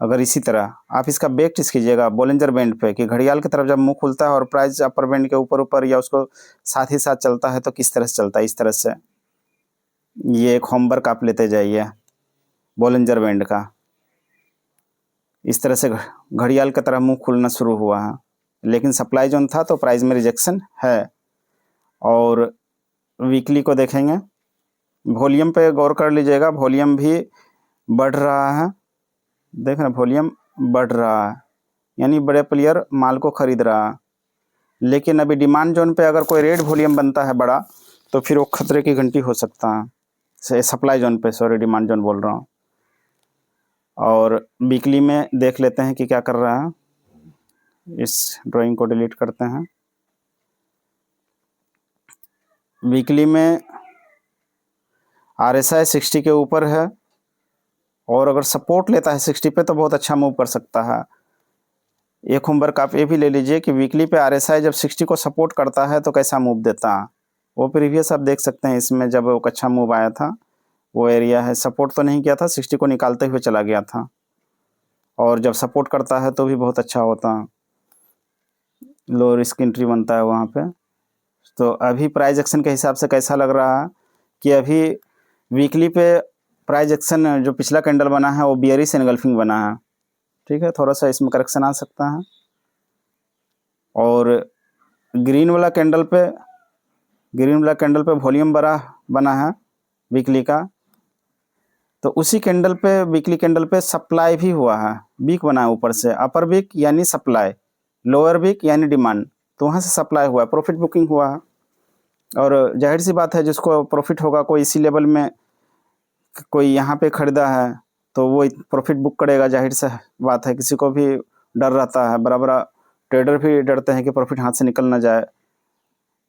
अगर इसी तरह आप इसका बेक टेस्ट कीजिएगा बोलिंजर बैंड पे, कि घड़ियाल की तरफ जब मुंह खुलता है और प्राइस अपर बैंड के ऊपर या उसको साथ ही साथ चलता है तो किस तरह से चलता है, इस तरह से। ये एक होमवर्क आप लेते जाइए बोलिंजर बैंड का। इस तरह से घड़ियाल की तरह मुंह खुलना शुरू हुआ है, लेकिन सप्लाई जोन था तो प्राइस में रिजेक्शन है। और वीकली को देखेंगे, वॉल्यूम पे गौर कर लीजिएगा, वॉल्यूम भी बढ़ रहा है। देख रहे हैं वॉल्यूम बढ़ रहा है, यानी बड़े प्लेयर माल को खरीद रहा है। लेकिन अभी डिमांड जोन पे अगर कोई रेड वॉल्यूम बनता है बड़ा तो फिर वो खतरे की घंटी हो सकता है। सप्लाई जोन पे, सॉरी डिमांड जोन बोल रहा हूँ। और वीकली में देख लेते हैं कि क्या कर रहा है। इस ड्राइंग को डिलीट करते हैं। वीकली में RSI 60 के ऊपर है और अगर सपोर्ट लेता है 60 पे तो बहुत अच्छा मूव कर सकता है। एक होमवर्क आप ये भी ले लीजिए कि वीकली पे RSI जब 60 को सपोर्ट करता है तो कैसा मूव देता है। वो प्रीवियस आप देख सकते हैं, इसमें जब वो अच्छा मूव आया था, वो एरिया है, सपोर्ट तो नहीं किया था, 60 को निकालते हुए चला गया था। और जब सपोर्ट करता है तो भी बहुत अच्छा होता है, लो रिस्क एंट्री बनता है वहाँ पे। तो अभी प्राइस एक्शन के हिसाब से कैसा लग रहा है कि अभी वीकली पे प्राइस एक्शन जो पिछला कैंडल बना है वो बियरिश एनगल्फिंग बना है। ठीक है, थोड़ा सा इसमें करेक्शन आ सकता है। और ग्रीन वाला कैंडल पे वॉल्यूम बड़ा बना है वीकली का, तो उसी कैंडल पे वीकली कैंडल पे सप्लाई भी हुआ है, वीक बना है ऊपर से, अपर वीक यानी सप्लाई, लोअर वीक यानी डिमांड, तो वहाँ से सप्लाई हुआ है, प्रॉफिट बुकिंग हुआ है। और जाहिर सी बात है जिसको प्रॉफिट होगा, कोई इसी लेवल में कोई यहाँ पे खरीदा है तो वो प्रॉफिट बुक करेगा, जाहिर सा बात है। किसी को भी डर रहता है, बराबर ट्रेडर भी डरते हैं कि प्रॉफिट हाथ से निकल ना जाए।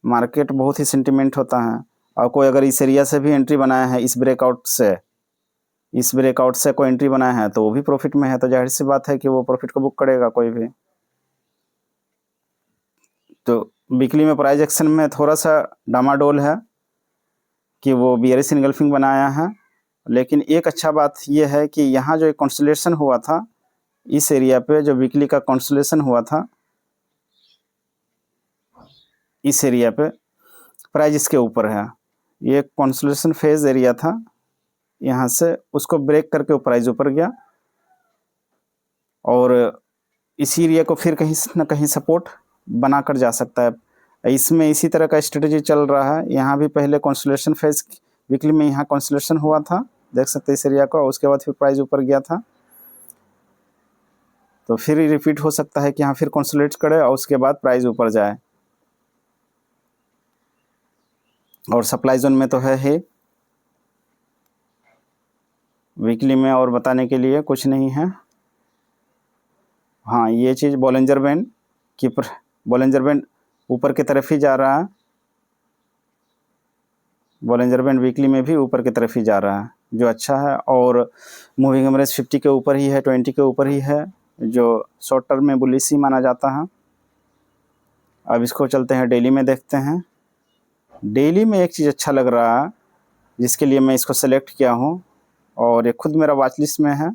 मार्केट बहुत ही सेंटिमेंट होता है, और कोई अगर इस एरिया से भी एंट्री बनाया है, इस ब्रेकआउट से कोई एंट्री बनाया है तो वो भी प्रॉफिट में है, तो जाहिर सी बात है कि वो प्रॉफिट को बुक करेगा कोई भी। तो वीकली में प्राइस एक्शन में थोड़ा सा डामाडोल है कि वो बियरिश एनगल्फिंग बनाया है, लेकिन एक अच्छा बात यह है कि यहाँ जो एक कंसोलिडेशन हुआ था, इस एरिया पे जो वीकली का कंसोलिडेशन हुआ था, इस एरिया पे प्राइस इसके ऊपर है। ये कंसोलिडेशन फेज एरिया था, यहाँ से उसको ब्रेक करके वो प्राइस ऊपर गया और इसी एरिया को फिर कहीं ना कहीं सपोर्ट बनाकर जा सकता है। इसमें इसी तरह का स्ट्रेटजी चल रहा है। यहाँ भी पहले कंसोलिडेशन फेज वीकली में यहाँ कंसोलिडेशन हुआ था, देख सकते हैं इस एरिया को, उसके बाद फिर प्राइस ऊपर गया था, तो फिर रिपीट हो सकता है कि यहाँ फिर कंसोलिडेट करे और उसके बाद प्राइस ऊपर जाए। और सप्लाई जोन में तो है ही वीकली में, और बताने के लिए कुछ नहीं है। हाँ, ये चीज़ बॉलिंजर बैंड की बॉलिंजर बैंड ऊपर की तरफ ही जा रहा है, बॉलिंजर बैंड वीकली में भी ऊपर की तरफ ही जा रहा है, जो अच्छा है। और मूविंग एवरेज 50 के ऊपर ही है, 20 के ऊपर ही है, जो शॉर्ट टर्म में बुलिश ही माना जाता है। अब इसको चलते हैं डेली में, देखते हैं। डेली में एक चीज़ अच्छा लग रहा है जिसके लिए मैं इसको सेलेक्ट किया हूँ, और ये खुद मेरा वॉच लिस्ट में है,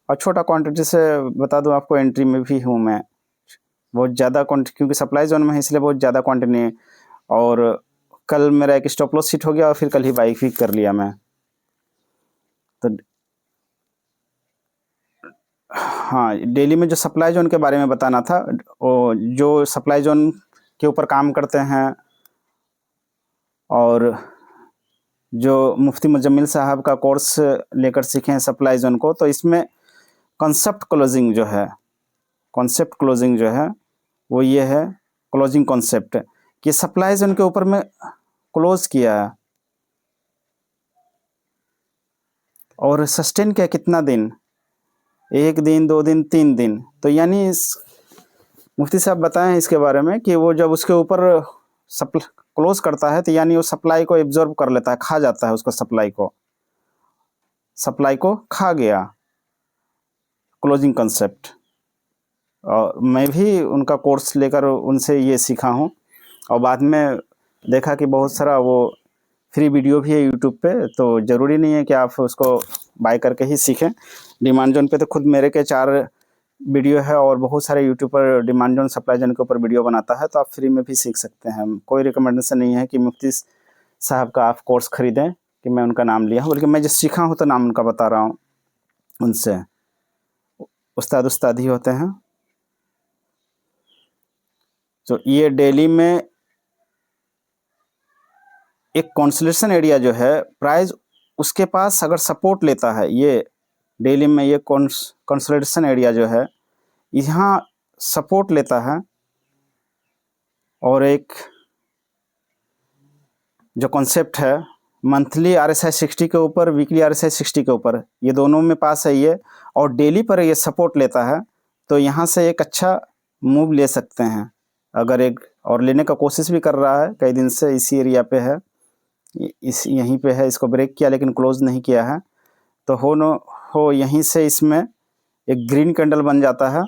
और छोटा क्वांटिटी से बता दूं आपको, एंट्री में भी हूँ मैं, बहुत ज़्यादा क्वांटिटी, क्योंकि सप्लाई जोन में है इसलिए बहुत ज़्यादा क्वांटिटी नहीं। और कल मेरा एक स्टॉप लॉस हिट हो गया और फिर कल ही बाई भी कर लिया मैं। तो हाँ, डेली में जो सप्लाई जोन के बारे में बताना था, वो जो सप्लाई जोन के ऊपर काम करते हैं और जो मुफ्ती मुजम्मिल साहब का कोर्स लेकर सीखे हैं सप्लाई जोन को, तो इसमें कॉन्सेप्ट क्लोजिंग जो है वो ये है, क्लोजिंग कॉन्सेप्ट, कि सप्लाई जोन के ऊपर में क्लोज किया और सस्टेन किया कितना दिन, 1 दिन, 2 दिन, 3 दिन। तो यानी मुफ्ती साहब बताएं इसके बारे में कि वो जब उसके ऊपर क्लोज करता है तो यानी वो सप्लाई को एब्जॉर्ब कर लेता है, खा जाता है उसको, सप्लाई को खा गया, क्लोजिंग कंसेप्ट। और मैं भी उनका कोर्स लेकर उनसे ये सीखा हूँ, और बाद में देखा कि बहुत सारा वो फ्री वीडियो भी है यूट्यूब पे, तो ज़रूरी नहीं है कि आप उसको बाय करके ही सीखें। डिमांड जोन पे तो खुद मेरे के 4 वीडियो है, और बहुत सारे YouTuber demand zone supply zone के ऊपर वीडियो बनाता है, तो आप फ्री में भी सीख सकते हैं। कोई रिकमेंडेशन नहीं है कि मुफ्ती साहब का आप कोर्स ख़रीदें कि मैं उनका नाम लिया हूँ, बल्कि मैं जो सीखा हूँ तो नाम उनका बता रहा हूँ। उनसे उस्ताद ही होते हैं। तो ये डेली में एक कंसोलिडेशन एरिया जो है, प्राइस उसके पास अगर सपोर्ट लेता है, ये डेली में ये कंसोलिडेशन एरिया जो है यहाँ सपोर्ट लेता है, और एक जो कॉन्सेप्ट है मंथली RSI 60 के ऊपर, वीकली RSI 60 के ऊपर, ये दोनों में पास है ये, और डेली पर ये सपोर्ट लेता है, तो यहाँ से एक अच्छा मूव ले सकते हैं। अगर एक और लेने का कोशिश भी कर रहा है, कई दिन से इसी एरिया पे है, इस यहीं पे है, इसको ब्रेक किया लेकिन क्लोज नहीं किया है, तो हो न हो यहीं से इसमें एक ग्रीन कैंडल बन जाता है,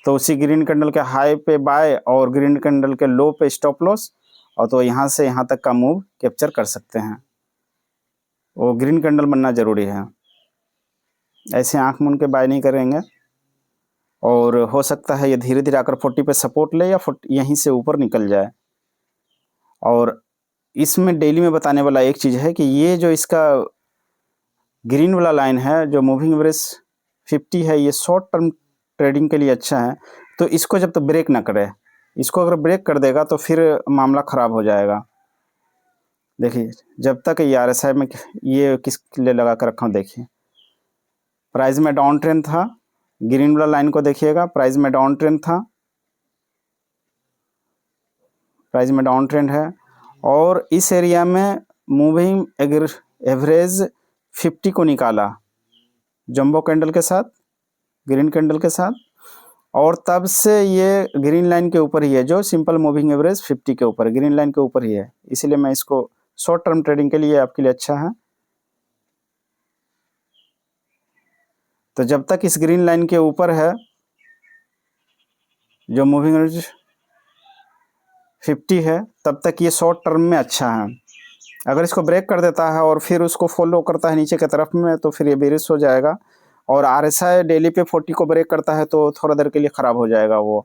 तो उसी ग्रीन कैंडल के हाई पे बाय और ग्रीन कैंडल के लो पे स्टॉप लॉस, और तो यहाँ से यहाँ तक का मूव कैप्चर कर सकते हैं। वो ग्रीन कैंडल बनना ज़रूरी है, ऐसे आंख मूंद के बाय नहीं करेंगे। और हो सकता है ये धीरे धीरे आकर 40 पे सपोर्ट ले या यहीं से ऊपर निकल जाए। और इसमें डेली में बताने वाला एक चीज़ है कि ये जो इसका ग्रीन वाला लाइन है, जो मूविंग एवरेज 50 है, ये शॉर्ट टर्म ट्रेडिंग के लिए अच्छा है। तो इसको जब तक ब्रेक ना करे, इसको अगर ब्रेक कर देगा तो फिर मामला ख़राब हो जाएगा। देखिए जब तक ये RSI में ये किस लिए लगा कर रखा हूँ, देखिए प्राइस में डाउन ट्रेंड था, ग्रीन वाला लाइन को देखिएगा, प्राइस में डाउन ट्रेंड था, प्राइस में डाउन ट्रेंड है, और इस एरिया में मूविंग एवरेज 50 को निकाला जंबो कैंडल के साथ, ग्रीन कैंडल के साथ, और तब से ये ग्रीन लाइन के ऊपर ही है, जो सिंपल मूविंग एवरेज 50 के ऊपर, ग्रीन लाइन के ऊपर ही है। इसलिए मैं इसको शॉर्ट टर्म ट्रेडिंग के लिए आपके लिए अच्छा है। तो जब तक इस ग्रीन लाइन के ऊपर है, जो मूविंग एवरेज 50 है, तब तक ये शॉर्ट टर्म में अच्छा है। अगर इसको ब्रेक कर देता है और फिर उसको फॉलो करता है नीचे की तरफ में, तो फिर ये बेरिश हो जाएगा। और RSI डेली पे 40 को ब्रेक करता है तो थोड़ा देर के लिए ख़राब हो जाएगा वो,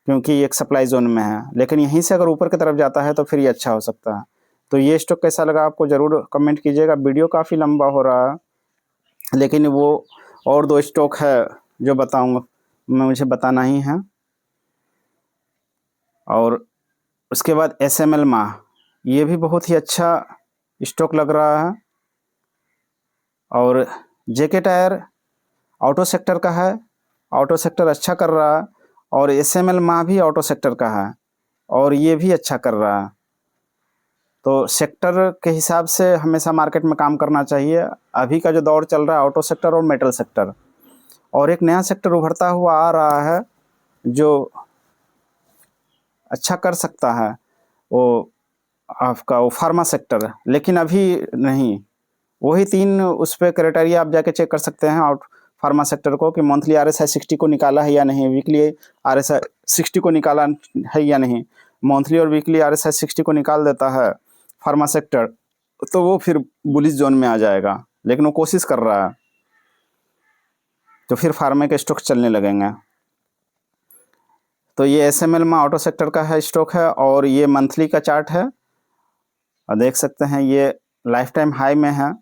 क्योंकि एक सप्लाई जोन में है। लेकिन यहीं से अगर ऊपर की तरफ जाता है तो फिर ये अच्छा हो सकता है। तो ये स्टॉक कैसा लगा आपको ज़रूर कमेंट कीजिएगा। वीडियो काफ़ी लंबा हो रहा है, लेकिन वो और 2 स्टॉक है जो बताऊँगा, मुझे बताना ही है। और उसके बाद SML माह, ये भी बहुत ही अच्छा स्टॉक लग रहा है। और JK टायर ऑटो सेक्टर का है, ऑटो सेक्टर अच्छा कर रहा है, और SML माह भी ऑटो सेक्टर का है और ये भी अच्छा कर रहा है। तो सेक्टर के हिसाब से हमेशा मार्केट में काम करना चाहिए। अभी का जो दौर चल रहा है ऑटो सेक्टर और मेटल सेक्टर, और एक नया सेक्टर उभरता हुआ आ रहा है जो अच्छा कर सकता है, वो आपका वो फार्मा सेक्टर, लेकिन अभी नहीं। वही 3 उस पर क्राइटेरिया आप जाके चेक कर सकते हैं आउट फार्मा सेक्टर को, कि मंथली RSI 60 को निकाला है या नहीं, वीकली RSI 60 को निकाला है या नहीं। मंथली और वीकली RSI 60 को निकाल देता है फार्मा सेक्टर, तो वो फिर बुलिश जोन में आ जाएगा, लेकिन वो कोशिश कर रहा है, तो फिर फार्मा के स्टॉक चलने लगेंगे। तो ये SML में ऑटो सेक्टर का है स्टॉक है, और ये मंथली का चार्ट है, और देख सकते हैं ये लाइफ टाइम हाई में है।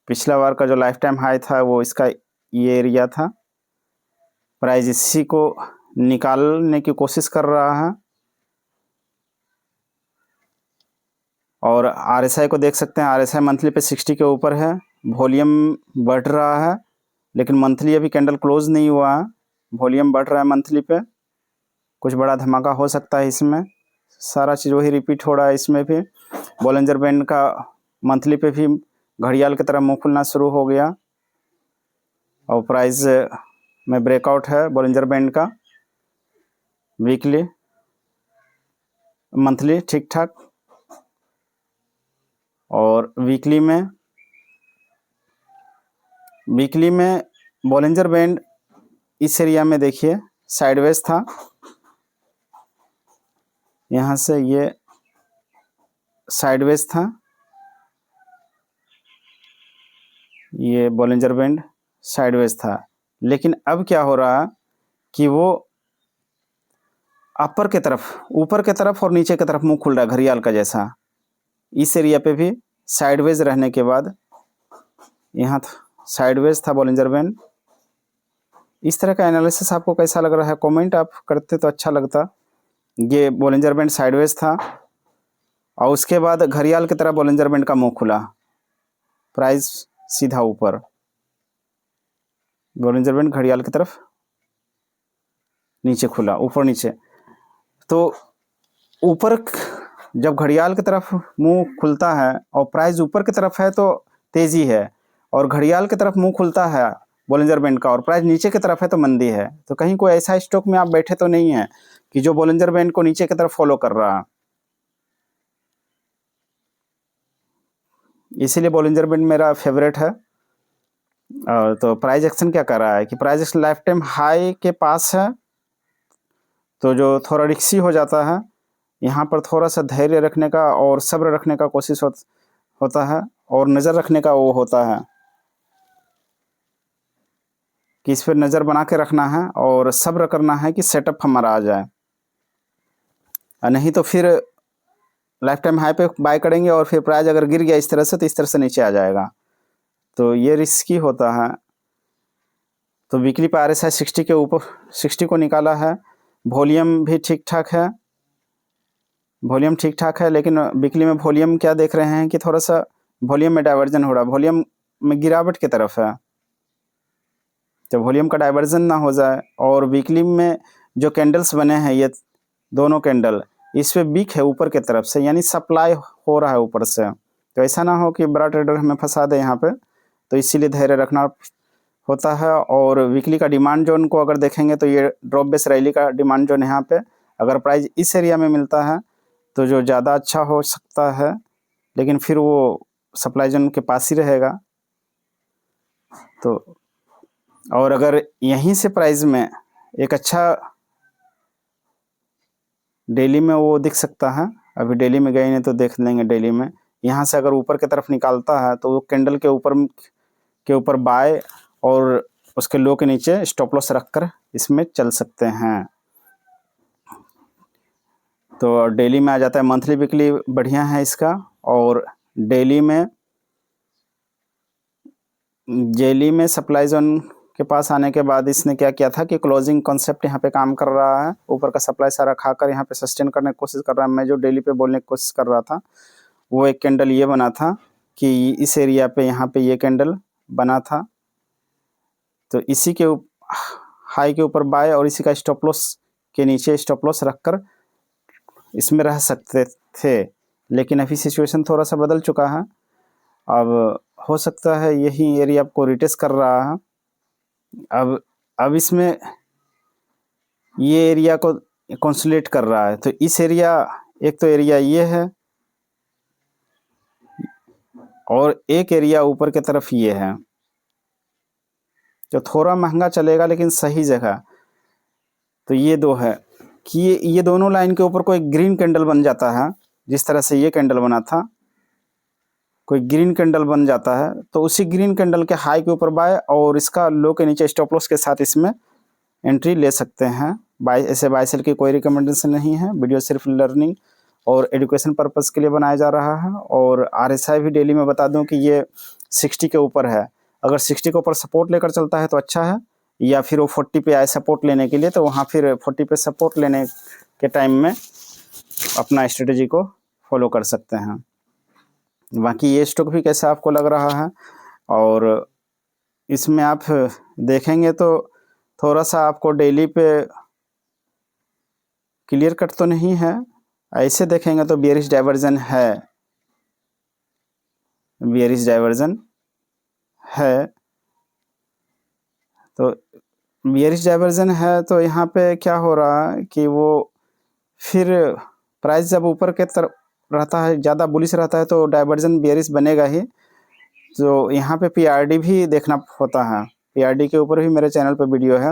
पिछला बार का जो लाइफ टाइम हाई था वो इसका ये एरिया था। प्राइस इसी को निकालने की कोशिश कर रहा है, और RSI को देख सकते हैं, RSI मंथली पे 60 के ऊपर है, वॉल्यूम बढ़ रहा है, लेकिन मंथली अभी कैंडल क्लोज नहीं हुआ है। वॉल्यूम बढ़ रहा है मंथली पे, कुछ बड़ा धमाका हो सकता है इसमें। सारा चीज़ वही रिपीट हो रहा है इसमें भी। बॉलिंजर बैंड का मंथली पे भी घड़ियाल की तरह मुंह खुलना शुरू हो गया, और प्राइस में ब्रेकआउट है बॉलिंजर बैंड का। वीकली मंथली ठीक ठाक, और वीकली में बॉलिंजर बैंड इस एरिया में देखिए साइडवेज था, यहाँ से ये साइडवेज था, ये बॉलिंजर बैंड साइडवेज था। लेकिन अब क्या हो रहा है कि वो अपर के तरफ, ऊपर के तरफ और नीचे की तरफ मुंह खुल रहा है घड़ियाल का जैसा। इस एरिया पे भी साइडवेज रहने के बाद यहाँ साइडवेज था बॉलिंजर बैंड। इस तरह का एनालिसिस आपको कैसा लग रहा है, कमेंट आप करते तो अच्छा लगता। ये बॉलिंजर बैंड साइडवेज था, और उसके बाद घड़ियाल की तरह बॉलिंजर बैंड का मुंह खुला, प्राइस सीधा ऊपर, बॉलिंजर बैंड घड़ियाल की तरफ नीचे खुला, ऊपर नीचे। तो ऊपर जब घड़ियाल की तरफ मुंह खुलता है और प्राइस ऊपर की तरफ है तो तेजी है, और घड़ियाल की तरफ मुंह खुलता है बोलिंजर बैंड का और प्राइस नीचे की तरफ है तो मंदी है। तो कहीं कोई ऐसा स्टॉक में आप बैठे तो नहीं है कि जो बोलिंजर बैंड को नीचे की तरफ फॉलो कर रहा है। इसीलिए बोलिंजर बैंड मेरा फेवरेट है। तो प्राइस एक्शन क्या कर रहा है कि price action life time high के पास है, तो जो थोड़ा रिक्सी हो जाता है, यहाँ पर थोड़ा सा धैर्य रखने का और सब्र रखने का कोशिश होता है, और नज़र रखने का वो होता है कि इस पर नज़र बना के रखना है और सब्र करना है कि सेटअप हमारा आ जाए, नहीं तो फिर लाइफ टाइम हाई पे बाय करेंगे और फिर प्राइस अगर गिर गया इस तरह से तो इस तरह से नीचे आ जाएगा, तो ये रिस्की होता है। तो वीकली पे RSI 60 के ऊपर 60 को निकाला है। वॉल्यूम भी ठीक ठाक है, वॉल्यूम ठीक ठाक है, लेकिन वीकली में वॉल्यूम क्या देख रहे हैं कि थोड़ा सा वॉल्यूम में डाइवर्जन हो रहा है, वॉल्यूम में गिरावट की तरफ है। तो वॉल्यूम का डाइवर्जन ना हो जाए, और वीकली में जो कैंडल्स बने हैं ये दोनों कैंडल इस पे वीक है ऊपर की तरफ से, यानी सप्लाई हो रहा है ऊपर से, तो ऐसा ना हो कि बड़ा ट्रेडर हमें फंसा दे यहाँ पे, तो इसीलिए धैर्य रखना होता है। और वीकली का डिमांड जोन को अगर देखेंगे तो ये ड्रॉप बेस रैली का डिमांड जोन यहाँ पे, अगर प्राइस इस एरिया में मिलता है तो जो ज़्यादा अच्छा हो सकता है, लेकिन फिर वो सप्लाई जोन के पास ही रहेगा। तो और अगर यहीं से प्राइस में एक अच्छा डेली में वो दिख सकता है, अभी डेली में गए नहीं तो देख लेंगे डेली में, यहाँ से अगर ऊपर की तरफ निकालता है तो वो कैंडल के ऊपर बाय और उसके लो के नीचे स्टॉप लॉस रखकर इसमें चल सकते हैं। तो डेली में आ जाता है, मंथली वीकली बढ़िया है इसका। और डेली में सप्लाई जोन के पास आने के बाद इसने क्या किया था कि क्लोजिंग कॉन्सेप्ट यहाँ पे काम कर रहा है, ऊपर का सप्लाई सारा खाकर यहाँ पे सस्टेन करने की कोशिश कर रहा है। मैं जो डेली पे बोलने की कोशिश कर रहा था वो एक कैंडल ये बना था कि इस एरिया पे यहाँ पे ये कैंडल बना था, तो इसी के हाई के ऊपर बाय और इसी का स्टॉप लॉस के नीचे स्टॉप लॉस रखकर इसमें रह सकते थे, लेकिन अभी सिचुएशन थोड़ा सा बदल चुका है। अब हो सकता है यही एरिया आपको रिटेस्ट कर रहा है। अब इसमें ये एरिया को कंसोलिडेट कर रहा है, तो इस एरिया, एक तो एरिया ये है और एक एरिया ऊपर की तरफ ये है, जो थोड़ा महंगा चलेगा लेकिन सही जगह। तो ये दो है कि ये दोनों लाइन के ऊपर कोई ग्रीन कैंडल बन जाता है, जिस तरह से ये कैंडल बना था, कोई ग्रीन कैंडल बन जाता है तो उसी ग्रीन कैंडल के हाई के ऊपर बाय और इसका लो के नीचे स्टॉप लॉस के साथ इसमें एंट्री ले सकते हैं। ऐसे बाय सेल की कोई रिकमेंडेशन नहीं है, वीडियो सिर्फ लर्निंग और एजुकेशन पर्पस के लिए बनाया जा रहा है। और RSI भी डेली में बता दूं कि ये 60 के ऊपर है, अगर 60 के ऊपर सपोर्ट लेकर चलता है तो अच्छा है, या फिर वो 40 पे आए सपोर्ट लेने के लिए तो वहाँ फिर 40 पे सपोर्ट लेने के टाइम में अपना स्ट्रेटेजी को फॉलो कर सकते हैं। बाकी ये स्टॉक भी कैसा आपको लग रहा है, और इसमें आप देखेंगे तो थोड़ा सा आपको डेली पे क्लियर कट तो नहीं है, ऐसे देखेंगे तो बेयरिश डाइवर्जन है, बेयरिश डाइवर्जन है। तो बेयरिश डाइवर्जन है तो यहाँ पे क्या हो रहा है कि वो फिर प्राइस जब ऊपर के तरफ रहता है, ज़्यादा बुलिश रहता है तो डाइवर्जन बेयरिश बनेगा ही। तो यहाँ पे PRD भी देखना होता है, PRD के ऊपर भी मेरे चैनल पे वीडियो है।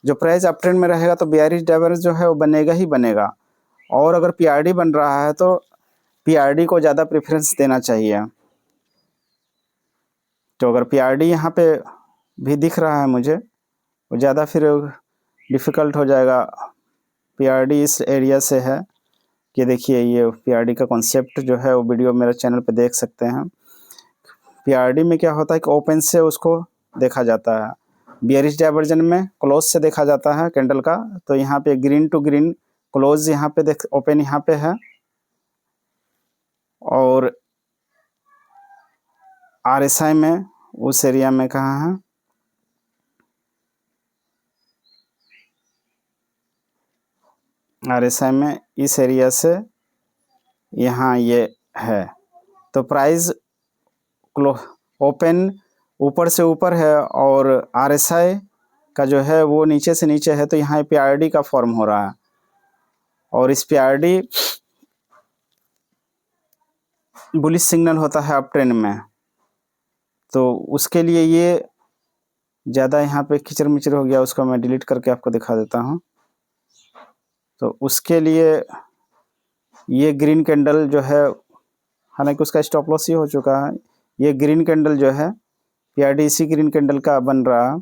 जो प्राइस अप ट्रेंड में रहेगा तो बेयरिश डाइवर्जन जो है वो बनेगा ही बनेगा, और अगर PRD बन रहा है तो PRD को ज़्यादा प्रेफरेंस देना चाहिए। तो अगर PRD यहाँ पे भी दिख रहा है मुझे, वो ज़्यादा फिर डिफ़िकल्ट हो जाएगा। PRD इस एरिया से है कि देखिए ये PRD का कॉन्सेप्ट जो है वो वीडियो मेरे चैनल पे देख सकते हैं। PRD में क्या होता है कि ओपन से उसको देखा जाता है, बेयरिश डाइवर्जन में क्लोज से देखा जाता है कैंडल का। तो यहाँ पे ग्रीन टू ग्रीन क्लोज यहाँ पे देख, ओपन यहाँ पे है, और RSI में उस एरिया में कहाँ है, RSI में इस एरिया से यहाँ ये है। तो प्राइस ओपन ऊपर से ऊपर है और RSI का जो है वो नीचे से नीचे है, तो यहाँ PRD का फॉर्म हो रहा है और इस PRD बुलिश सिग्नल होता है अप ट्रेंड में। तो उसके लिए ये ज़्यादा यहाँ पे किचर मिचर हो गया, उसको मैं डिलीट करके आपको दिखा देता हूँ। तो उसके लिए ये ग्रीन कैंडल जो है, हालांकि उसका स्टॉप लॉस ही हो चुका है, ये ग्रीन कैंडल जो है PRD इसी ग्रीन कैंडल का बन रहा,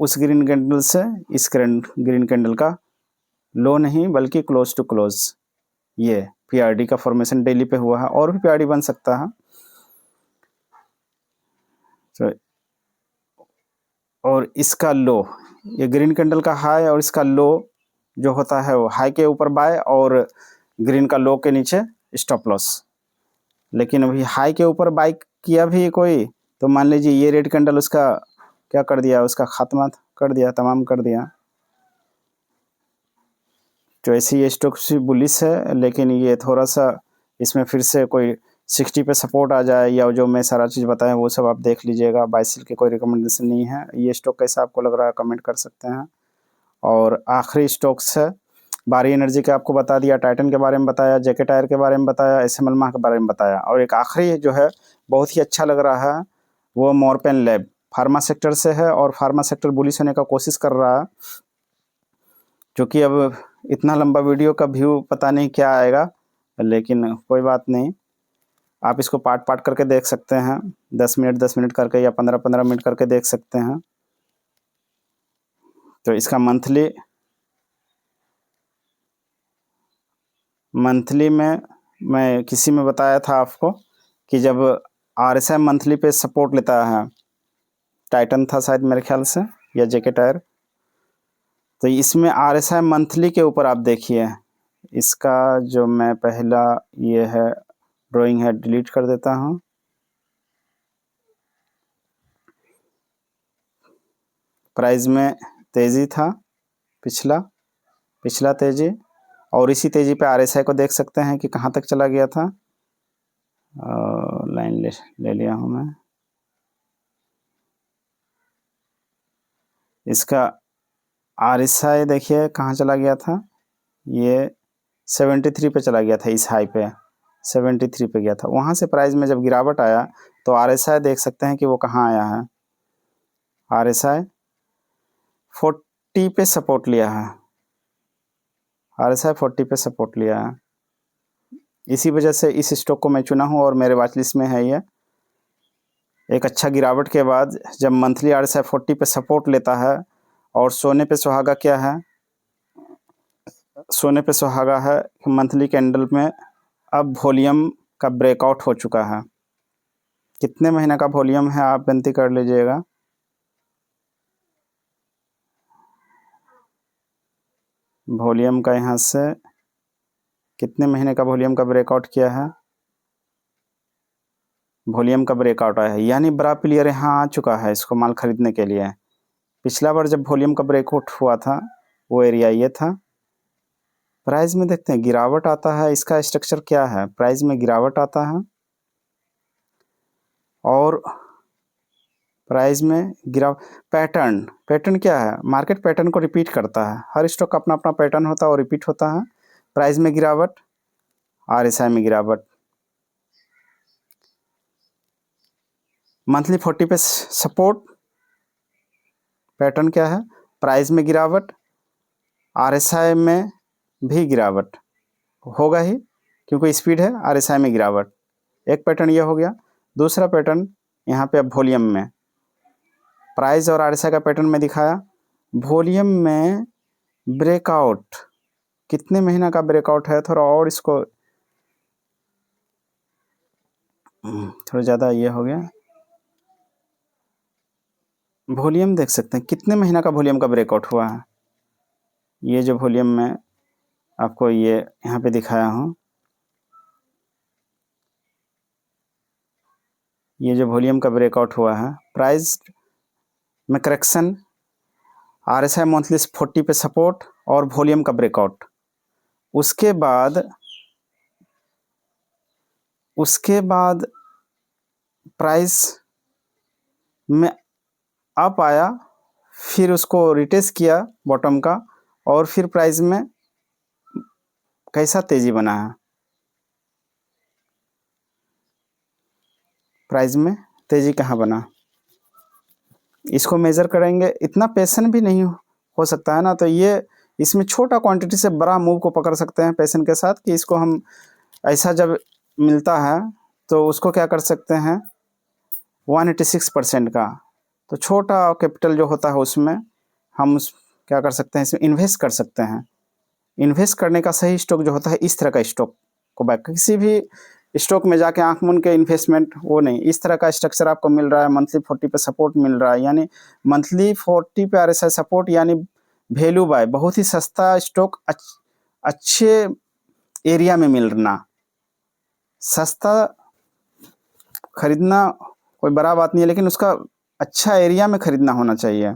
उस ग्रीन कैंडल से इस ग्रीन कैंडल का लो नहीं बल्कि क्लोज टू क्लोज ये PRD का फॉर्मेशन डेली पे हुआ है, और भी PRD बन सकता है। तो और इसका लो, ये ग्रीन कैंडल का हाई और इसका लो जो होता है वो हाई के ऊपर बाय और ग्रीन का लो के नीचे स्टॉप लॉस। लेकिन अभी हाई के ऊपर बाय किया भी कोई, तो मान लीजिए ये रेड कैंडल उसका क्या कर दिया, उसका खात्मा कर दिया, तमाम कर दिया। तो ऐसे ये स्टॉक बुलिश है, लेकिन ये थोड़ा सा इसमें फिर से कोई 60 पे सपोर्ट आ जाए, या जो मैं सारा चीज़ बताया वो सब आप देख लीजिएगा। बाय सेल की कोई रिकमेंडेशन नहीं है। ये स्टॉक कैसा आपको लग रहा है कमेंट कर सकते हैं। और आखिरी स्टॉक्स है बारी एनर्जी का, आपको बता दिया, टाइटन के बारे में बताया, जेके टायर के बारे में बताया, SML माह के बारे में बताया, और एक आखिरी जो है बहुत ही अच्छा लग रहा है वो मॉर्पेन लैब फार्मा सेक्टर से है, और फार्मा सेक्टर बुलिश होने का कोशिश कर रहा है। क्योंकि अब इतना लंबा वीडियो का व्यू पता नहीं क्या आएगा, लेकिन कोई बात नहीं, आप इसको पार्ट पार्ट करके देख सकते हैं, 10 मिनट करके या 15 मिनट करके देख सकते हैं। तो इसका मंथली में मैं किसी में बताया था आपको कि जब RSI मंथली पे सपोर्ट लेता है, टाइटन था शायद मेरे ख्याल से, या जेके टायर, तो इसमें RSI मंथली के ऊपर आप देखिए, इसका जो मैं पहला ये है ड्राइंग है डिलीट कर देता हूँ। प्राइस में तेज़ी था, पिछला तेज़ी, और इसी तेज़ी पे RSI को देख सकते हैं कि कहाँ तक चला गया था। लाइन ले लिया हूँ मैं। इसका RSI देखिए कहाँ चला गया था, ये 73 पे चला गया था, इस हाई पे 73 पे गया था। वहाँ से प्राइस में जब गिरावट आया तो RSI देख सकते हैं कि वो कहाँ आया है, RSI 40 पे सपोर्ट लिया है, RSI 40 पे सपोर्ट लिया है। इसी वजह से इस स्टॉक को मैं चुना हूँ और मेरे वॉच लिस्ट में है ये। एक अच्छा गिरावट के बाद जब मंथली RSI 40 पे सपोर्ट लेता है, और सोने पे सुहागा क्या है, सोने पे सुहागा है मंथली कैंडल में अब वॉल्यूम का ब्रेकआउट हो चुका है। कितने महीने का वॉल्यूम है आप गिनती कर लीजिएगा। वॉल्यूम का यहाँ से कितने महीने का वॉल्यूम का ब्रेकआउट किया है, वॉल्यूम का ब्रेकआउट आया है, यानी बड़ा प्लेयर यहाँ आ चुका है इसको माल खरीदने के लिए। पिछला बार जब वॉल्यूम का ब्रेकआउट हुआ था वो एरिया ये था। प्राइस में देखते हैं गिरावट आता है, इसका स्ट्रक्चर क्या है, प्राइस में गिरावट आता है और प्राइस में गिराव पैटर्न क्या है, मार्केट पैटर्न को रिपीट करता है। हर स्टॉक का अपना अपना पैटर्न होता है और रिपीट होता है। प्राइस में गिरावट, RSI में गिरावट, मंथली 40 पे सपोर्ट, पैटर्न क्या है, प्राइस में गिरावट, RSI में भी गिरावट होगा ही क्योंकि स्पीड है, RSI में गिरावट। एक पैटर्न ये हो गया। दूसरा पैटर्न यहाँ पे अब वॉल्यूम में, प्राइस और RSI का पैटर्न में दिखाया, वॉल्यूम में ब्रेकआउट, कितने महीना का ब्रेकआउट है, थोड़ा और इसको थोड़ा ज़्यादा ये हो गया। वॉल्यूम देख सकते हैं कितने महीना का वॉल्यूम का ब्रेकआउट हुआ है। ये जो वॉल्यूम में आपको ये यहाँ पे दिखाया हूँ, ये जो वॉल्यूम का ब्रेकआउट हुआ है, प्राइस में करेक्शन, RSI मंथली 40 पे सपोर्ट और वॉल्यूम का ब्रेकआउट। उसके बाद उसके बाद प्राइस में अप आया, फिर उसको रिटेस्ट किया बॉटम का, और फिर प्राइस में कैसा तेजी बना है, प्राइस में तेजी कहाँ बना, इसको मेजर करेंगे। इतना पेशेंट भी नहीं हो सकता है ना, तो ये इसमें छोटा क्वांटिटी से बड़ा मूव को पकड़ सकते हैं पेशेंट के साथ, कि इसको हम ऐसा जब मिलता है तो उसको क्या कर सकते हैं 186% का, तो छोटा कैपिटल जो होता है उसमें हम उस क्या कर सकते हैं, इसमें इन्वेस्ट कर सकते हैं। इन्वेस्ट करने का सही स्टॉक जो होता है इस तरह का स्टॉक को बैक, किसी भी स्टॉक में जाके आंख मूंद के इन्वेस्टमेंट वो नहीं, इस तरह का स्ट्रक्चर आपको मिल रहा है, मंथली 40 पे सपोर्ट मिल रहा है, यानी मंथली 40 पे RSI सपोर्ट, यानी वैल्यू बाय, बहुत ही सस्ता स्टॉक अच्छे एरिया में मिलना। सस्ता खरीदना कोई बड़ा बात नहीं है, लेकिन उसका अच्छा एरिया में खरीदना होना चाहिए।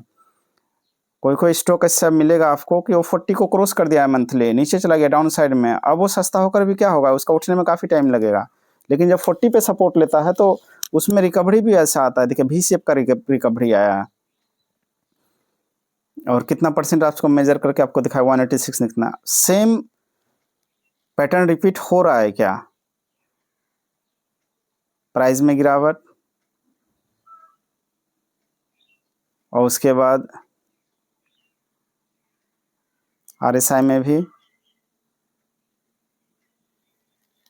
कोई कोई स्टॉक ऐसा मिलेगा आपको कि वो 40 को क्रॉस कर दिया है, मंथली नीचे चला गया डाउन साइड में, अब वो सस्ता होकर भी क्या होगा, उसका उठने में काफ़ी टाइम लगेगा। लेकिन जब 40 पे सपोर्ट लेता है तो उसमें रिकवरी भी ऐसा आता है, देखिए V शेप का रिकवरी आया है, और कितना परसेंट आपको मेजर करके आपको दिखाया 186 निकलना। सेम पैटर्न रिपीट हो रहा है क्या, प्राइस में गिरावट, और उसके बाद RSI में भी,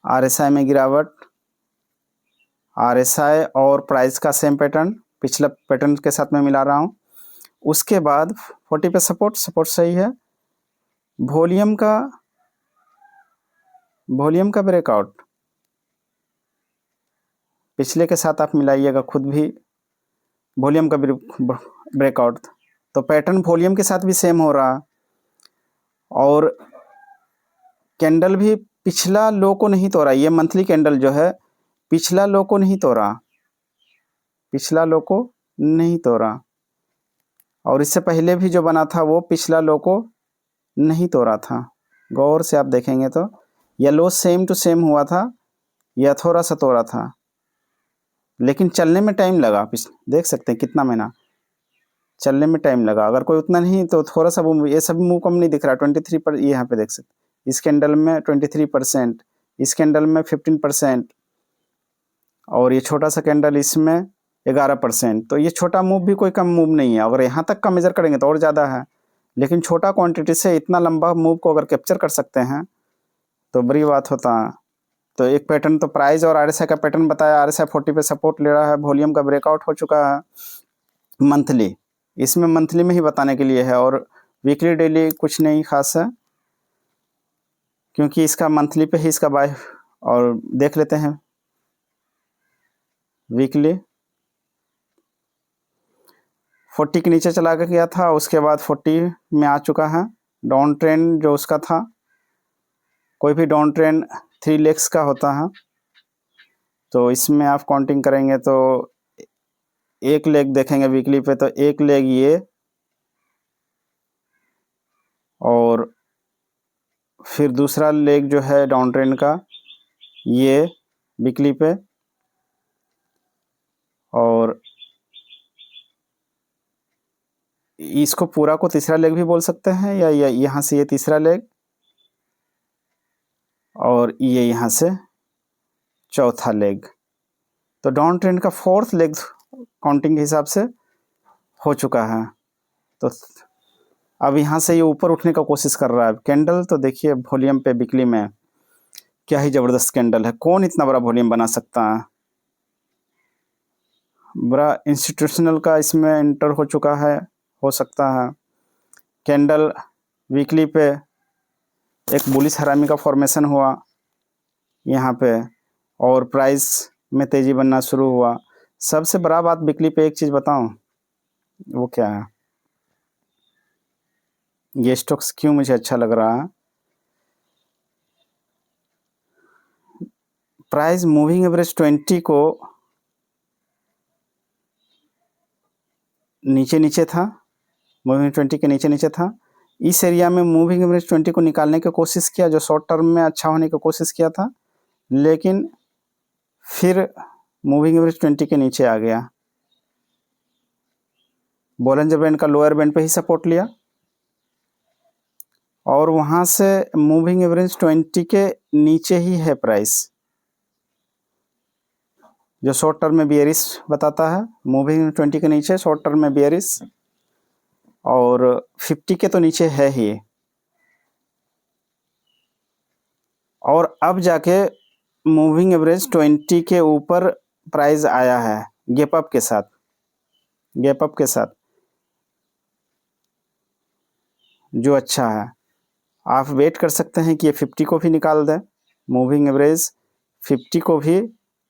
RSI में गिरावट, RSI और प्राइस का सेम पैटर्न, पिछला पैटर्न के साथ मैं मिला रहा हूँ। उसके बाद 40 पे सपोर्ट सही है, वॉल्यूम का ब्रेकआउट, पिछले के साथ आप मिलाइएगा खुद भी, वॉल्यूम का ब्रेकआउट, तो पैटर्न वॉल्यूम के साथ भी सेम हो रहा, और कैंडल भी पिछला लो को नहीं तोड़ा, ये मंथली कैंडल जो है पिछला लो को नहीं तोड़ा, पिछला लो को नहीं तोड़ा, और इससे पहले भी जो बना था वो पिछला लो को नहीं तोड़ा था। गौर से आप देखेंगे तो ये लो सेम टू सेम हुआ था, या थोड़ा सा तोड़ा था, लेकिन चलने में टाइम लगा, देख सकते हैं कितना महीना चलने में टाइम लगा। अगर कोई उतना नहीं तो थोड़ा सा वो, ये सब मूव कम नहीं दिख रहा, 23 पर, ये यहाँ पे देख सकते, इस कैंडल में 23%, इस कैंडल में 15%, और ये छोटा सा कैंडल इसमें 11%, तो ये छोटा मूव भी कोई कम मूव नहीं है। अगर यहाँ तक का मेजर करेंगे तो और ज़्यादा है, लेकिन छोटा क्वांटिटी से इतना लंबा मूव को अगर कैप्चर कर सकते हैं तो बड़ी बात होता है। तो एक पैटर्न तो प्राइस और RSI का पैटर्न बताया, RSI 40 पे सपोर्ट ले रहा है, वॉल्यूम का ब्रेकआउट हो चुका है मंथली, इसमें मंथली में ही बताने के लिए है, और वीकली डेली कुछ नहीं खास है, क्योंकि इसका मंथली पे ही इसका बाय, और देख लेते हैं वीकली। 40 के नीचे चला गया था, उसके बाद 40 में आ चुका है, डाउन ट्रेंड जो उसका था, कोई भी डाउन ट्रेंड 3 लेग्स का होता है, तो इसमें आप काउंटिंग करेंगे तो एक लेग देखेंगे वीकली पे, तो एक लेग ये, और फिर दूसरा लेग जो है डाउन ट्रेंड का ये वीकली पे, और इसको पूरा को तीसरा लेग भी बोल सकते हैं, या यहाँ से ये तीसरा लेग, और ये यहाँ से चौथा लेग, तो डाउन ट्रेंड का 4th लेग काउंटिंग के हिसाब से हो चुका है। तो अब यहाँ से ये ऊपर उठने का कोशिश कर रहा है कैंडल, तो देखिए वॉल्यूम पे वीकली में क्या ही ज़बरदस्त कैंडल है, कौन इतना बड़ा वॉल्यूम बना सकता है, बड़ा इंस्टीट्यूशनल का इसमें एंटर हो चुका है, हो सकता है। कैंडल वीकली पे एक बुलिश हरामी का फॉर्मेशन हुआ यहाँ पे, और प्राइस में तेज़ी बनना शुरू हुआ। सबसे बड़ा बात वीकली पे एक चीज़ बताऊं, वो क्या है, ये स्टॉक्स क्यों मुझे अच्छा लग रहा है, प्राइस मूविंग एवरेज 20 को नीचे था, मूविंग 20 के नीचे था, इस एरिया में मूविंग एवरेज 20 को निकालने की कोशिश किया, जो शॉर्ट टर्म में अच्छा होने की कोशिश किया था, लेकिन फिर मूविंग एवरेज 20 के नीचे आ गया, बॉलिंजर बैंड का लोअर बैंड पे ही सपोर्ट लिया और वहाँ से मूविंग एवरेज 20 के नीचे ही है प्राइस, जो शॉर्ट टर्म में बियरिश बताता है। मूविंग 20 के नीचे शॉर्ट टर्म में बियरिश और 50 के तो नीचे है ही। और अब जाके मूविंग एवरेज 20 के ऊपर प्राइस आया है गैप अप के साथ, गैप अप के साथ, जो अच्छा है। आप वेट कर सकते हैं कि ये 50 को भी निकाल दे, मूविंग एवरेज 50 को भी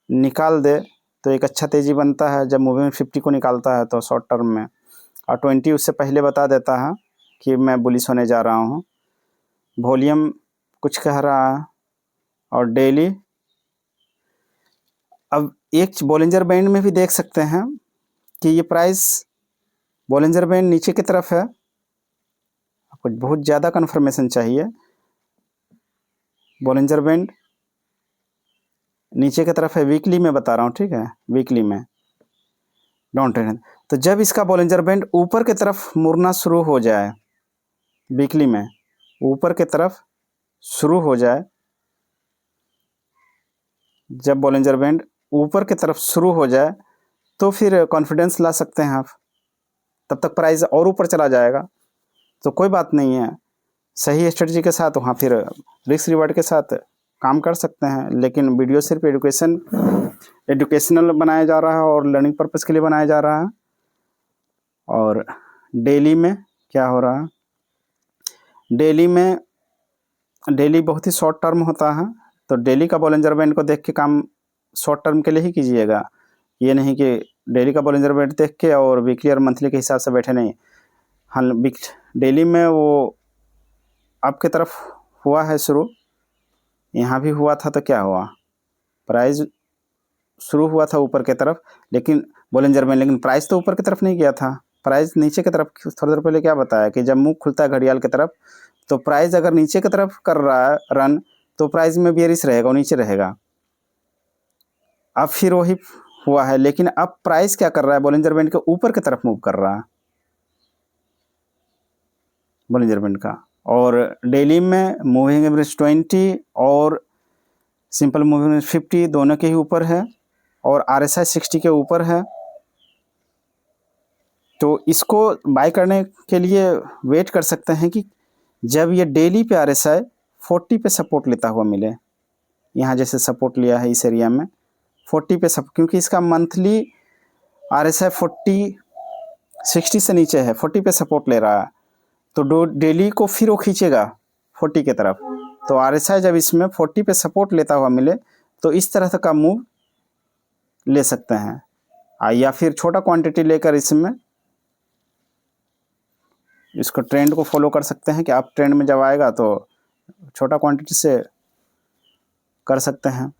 निकाल दे तो एक अच्छा तेज़ी बनता है जब मूविंग 50 को निकालता है तो शॉर्ट टर्म में, और 20 उससे पहले बता देता है कि मैं बुलिश होने जा रहा हूँ। वॉल्यूम कुछ कह रहा है और डेली, अब एक बॉलिंजर बैंड में भी देख सकते हैं कि ये प्राइस बॉलिंजर बैंड नीचे की तरफ है। आपको बहुत ज़्यादा कन्फर्मेशन चाहिए, बॉलिंजर बैंड नीचे की तरफ है, वीकली में बता रहा हूँ, ठीक है, वीकली में डाउन ट्रेंड। तो जब इसका बॉलिंजर बैंड ऊपर की तरफ मुड़ना शुरू हो जाए, वीकली में ऊपर की तरफ शुरू हो जाए, जब बॉलिंजर बैंड ऊपर की तरफ शुरू हो जाए तो फिर कॉन्फिडेंस ला सकते हैं आप, तब तक प्राइस और ऊपर चला जाएगा तो कोई बात नहीं है। सही स्ट्रेटजी के साथ वहाँ फिर रिस्क रिवार्ड के साथ काम कर सकते हैं, लेकिन वीडियो सिर्फ एजुकेशनल बनाया जा रहा है और लर्निंग पर्पज़ के लिए बनाया जा रहा है। और डेली में क्या हो रहा है, डेली बहुत ही शॉर्ट टर्म होता है, तो डेली का बॉलिंजर बैंड को देख के काम शॉर्ट टर्म के लिए ही कीजिएगा। ये नहीं कि डेली का बॉलिंजर बैंड देख के और वीकली और मंथली के हिसाब से बैठे नहीं। हाँ, डेली में वो आपके तरफ हुआ है शुरू, यहाँ भी हुआ था, तो क्या हुआ, प्राइस शुरू हुआ था ऊपर की तरफ, लेकिन बॉलिंजर बैंड, लेकिन प्राइस तो ऊपर की तरफ नहीं गया था, प्राइस नीचे की तरफ। थोड़ी देर पहले क्या बताया कि जब मुंह खुलता है घड़ियाल की तरफ, तो प्राइस अगर नीचे की तरफ कर रहा है रन तो प्राइस में बेयरिश रहेगा, वो नीचे रहेगा। अब फिर वही हुआ है, लेकिन अब प्राइस क्या कर रहा है, बॉलिंजर बैंड के ऊपर की तरफ मूव कर रहा है, बॉलिंजर बैंड का। और डेली में मूविंग एवरेज 20 और सिंपल मूविंग एवरेज 50 दोनों के ही ऊपर है और RSI 60 के ऊपर है। तो इसको बाय करने के लिए वेट कर सकते हैं कि जब ये डेली पे RSI 40 पे सपोर्ट लेता हुआ मिले, यहाँ जैसे सपोर्ट लिया है इस एरिया में 40 पे क्योंकि इसका मंथली RSI 60 से नीचे है, 40 पे सपोर्ट ले रहा है, तो डेली को फिर वो खींचेगा 40 की तरफ। तो RSI जब इसमें 40 पे सपोर्ट लेता हुआ मिले तो इस तरह का मूव ले सकते हैं, या फिर छोटा क्वांटिटी लेकर इसमें इसको ट्रेंड को फॉलो कर सकते हैं कि आप ट्रेंड में जब आएगा तो छोटा क्वांटिटी से कर सकते हैं।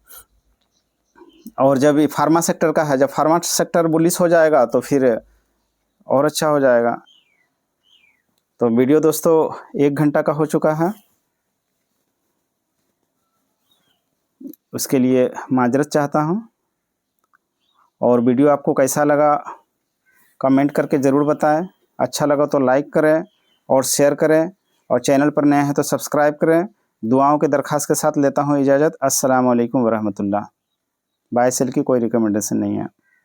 और जब ये फार्मा सेक्टर का है, जब फार्मा सेक्टर बुलिश हो जाएगा तो फिर और अच्छा हो जाएगा। तो वीडियो दोस्तों 1 घंटा का हो चुका है, उसके लिए माजरत चाहता हूँ। और वीडियो आपको कैसा लगा कमेंट करके ज़रूर बताएं, अच्छा लगा तो लाइक करें और शेयर करें, और चैनल पर नए हैं तो सब्सक्राइब करें। दुआओं के दरख्वास्त के साथ लेता हूँ इजाज़त। अस्सलाम वालेकुम वरहमतुल्लाह। बाय सेल की कोई रिकमेंडेशन नहीं है।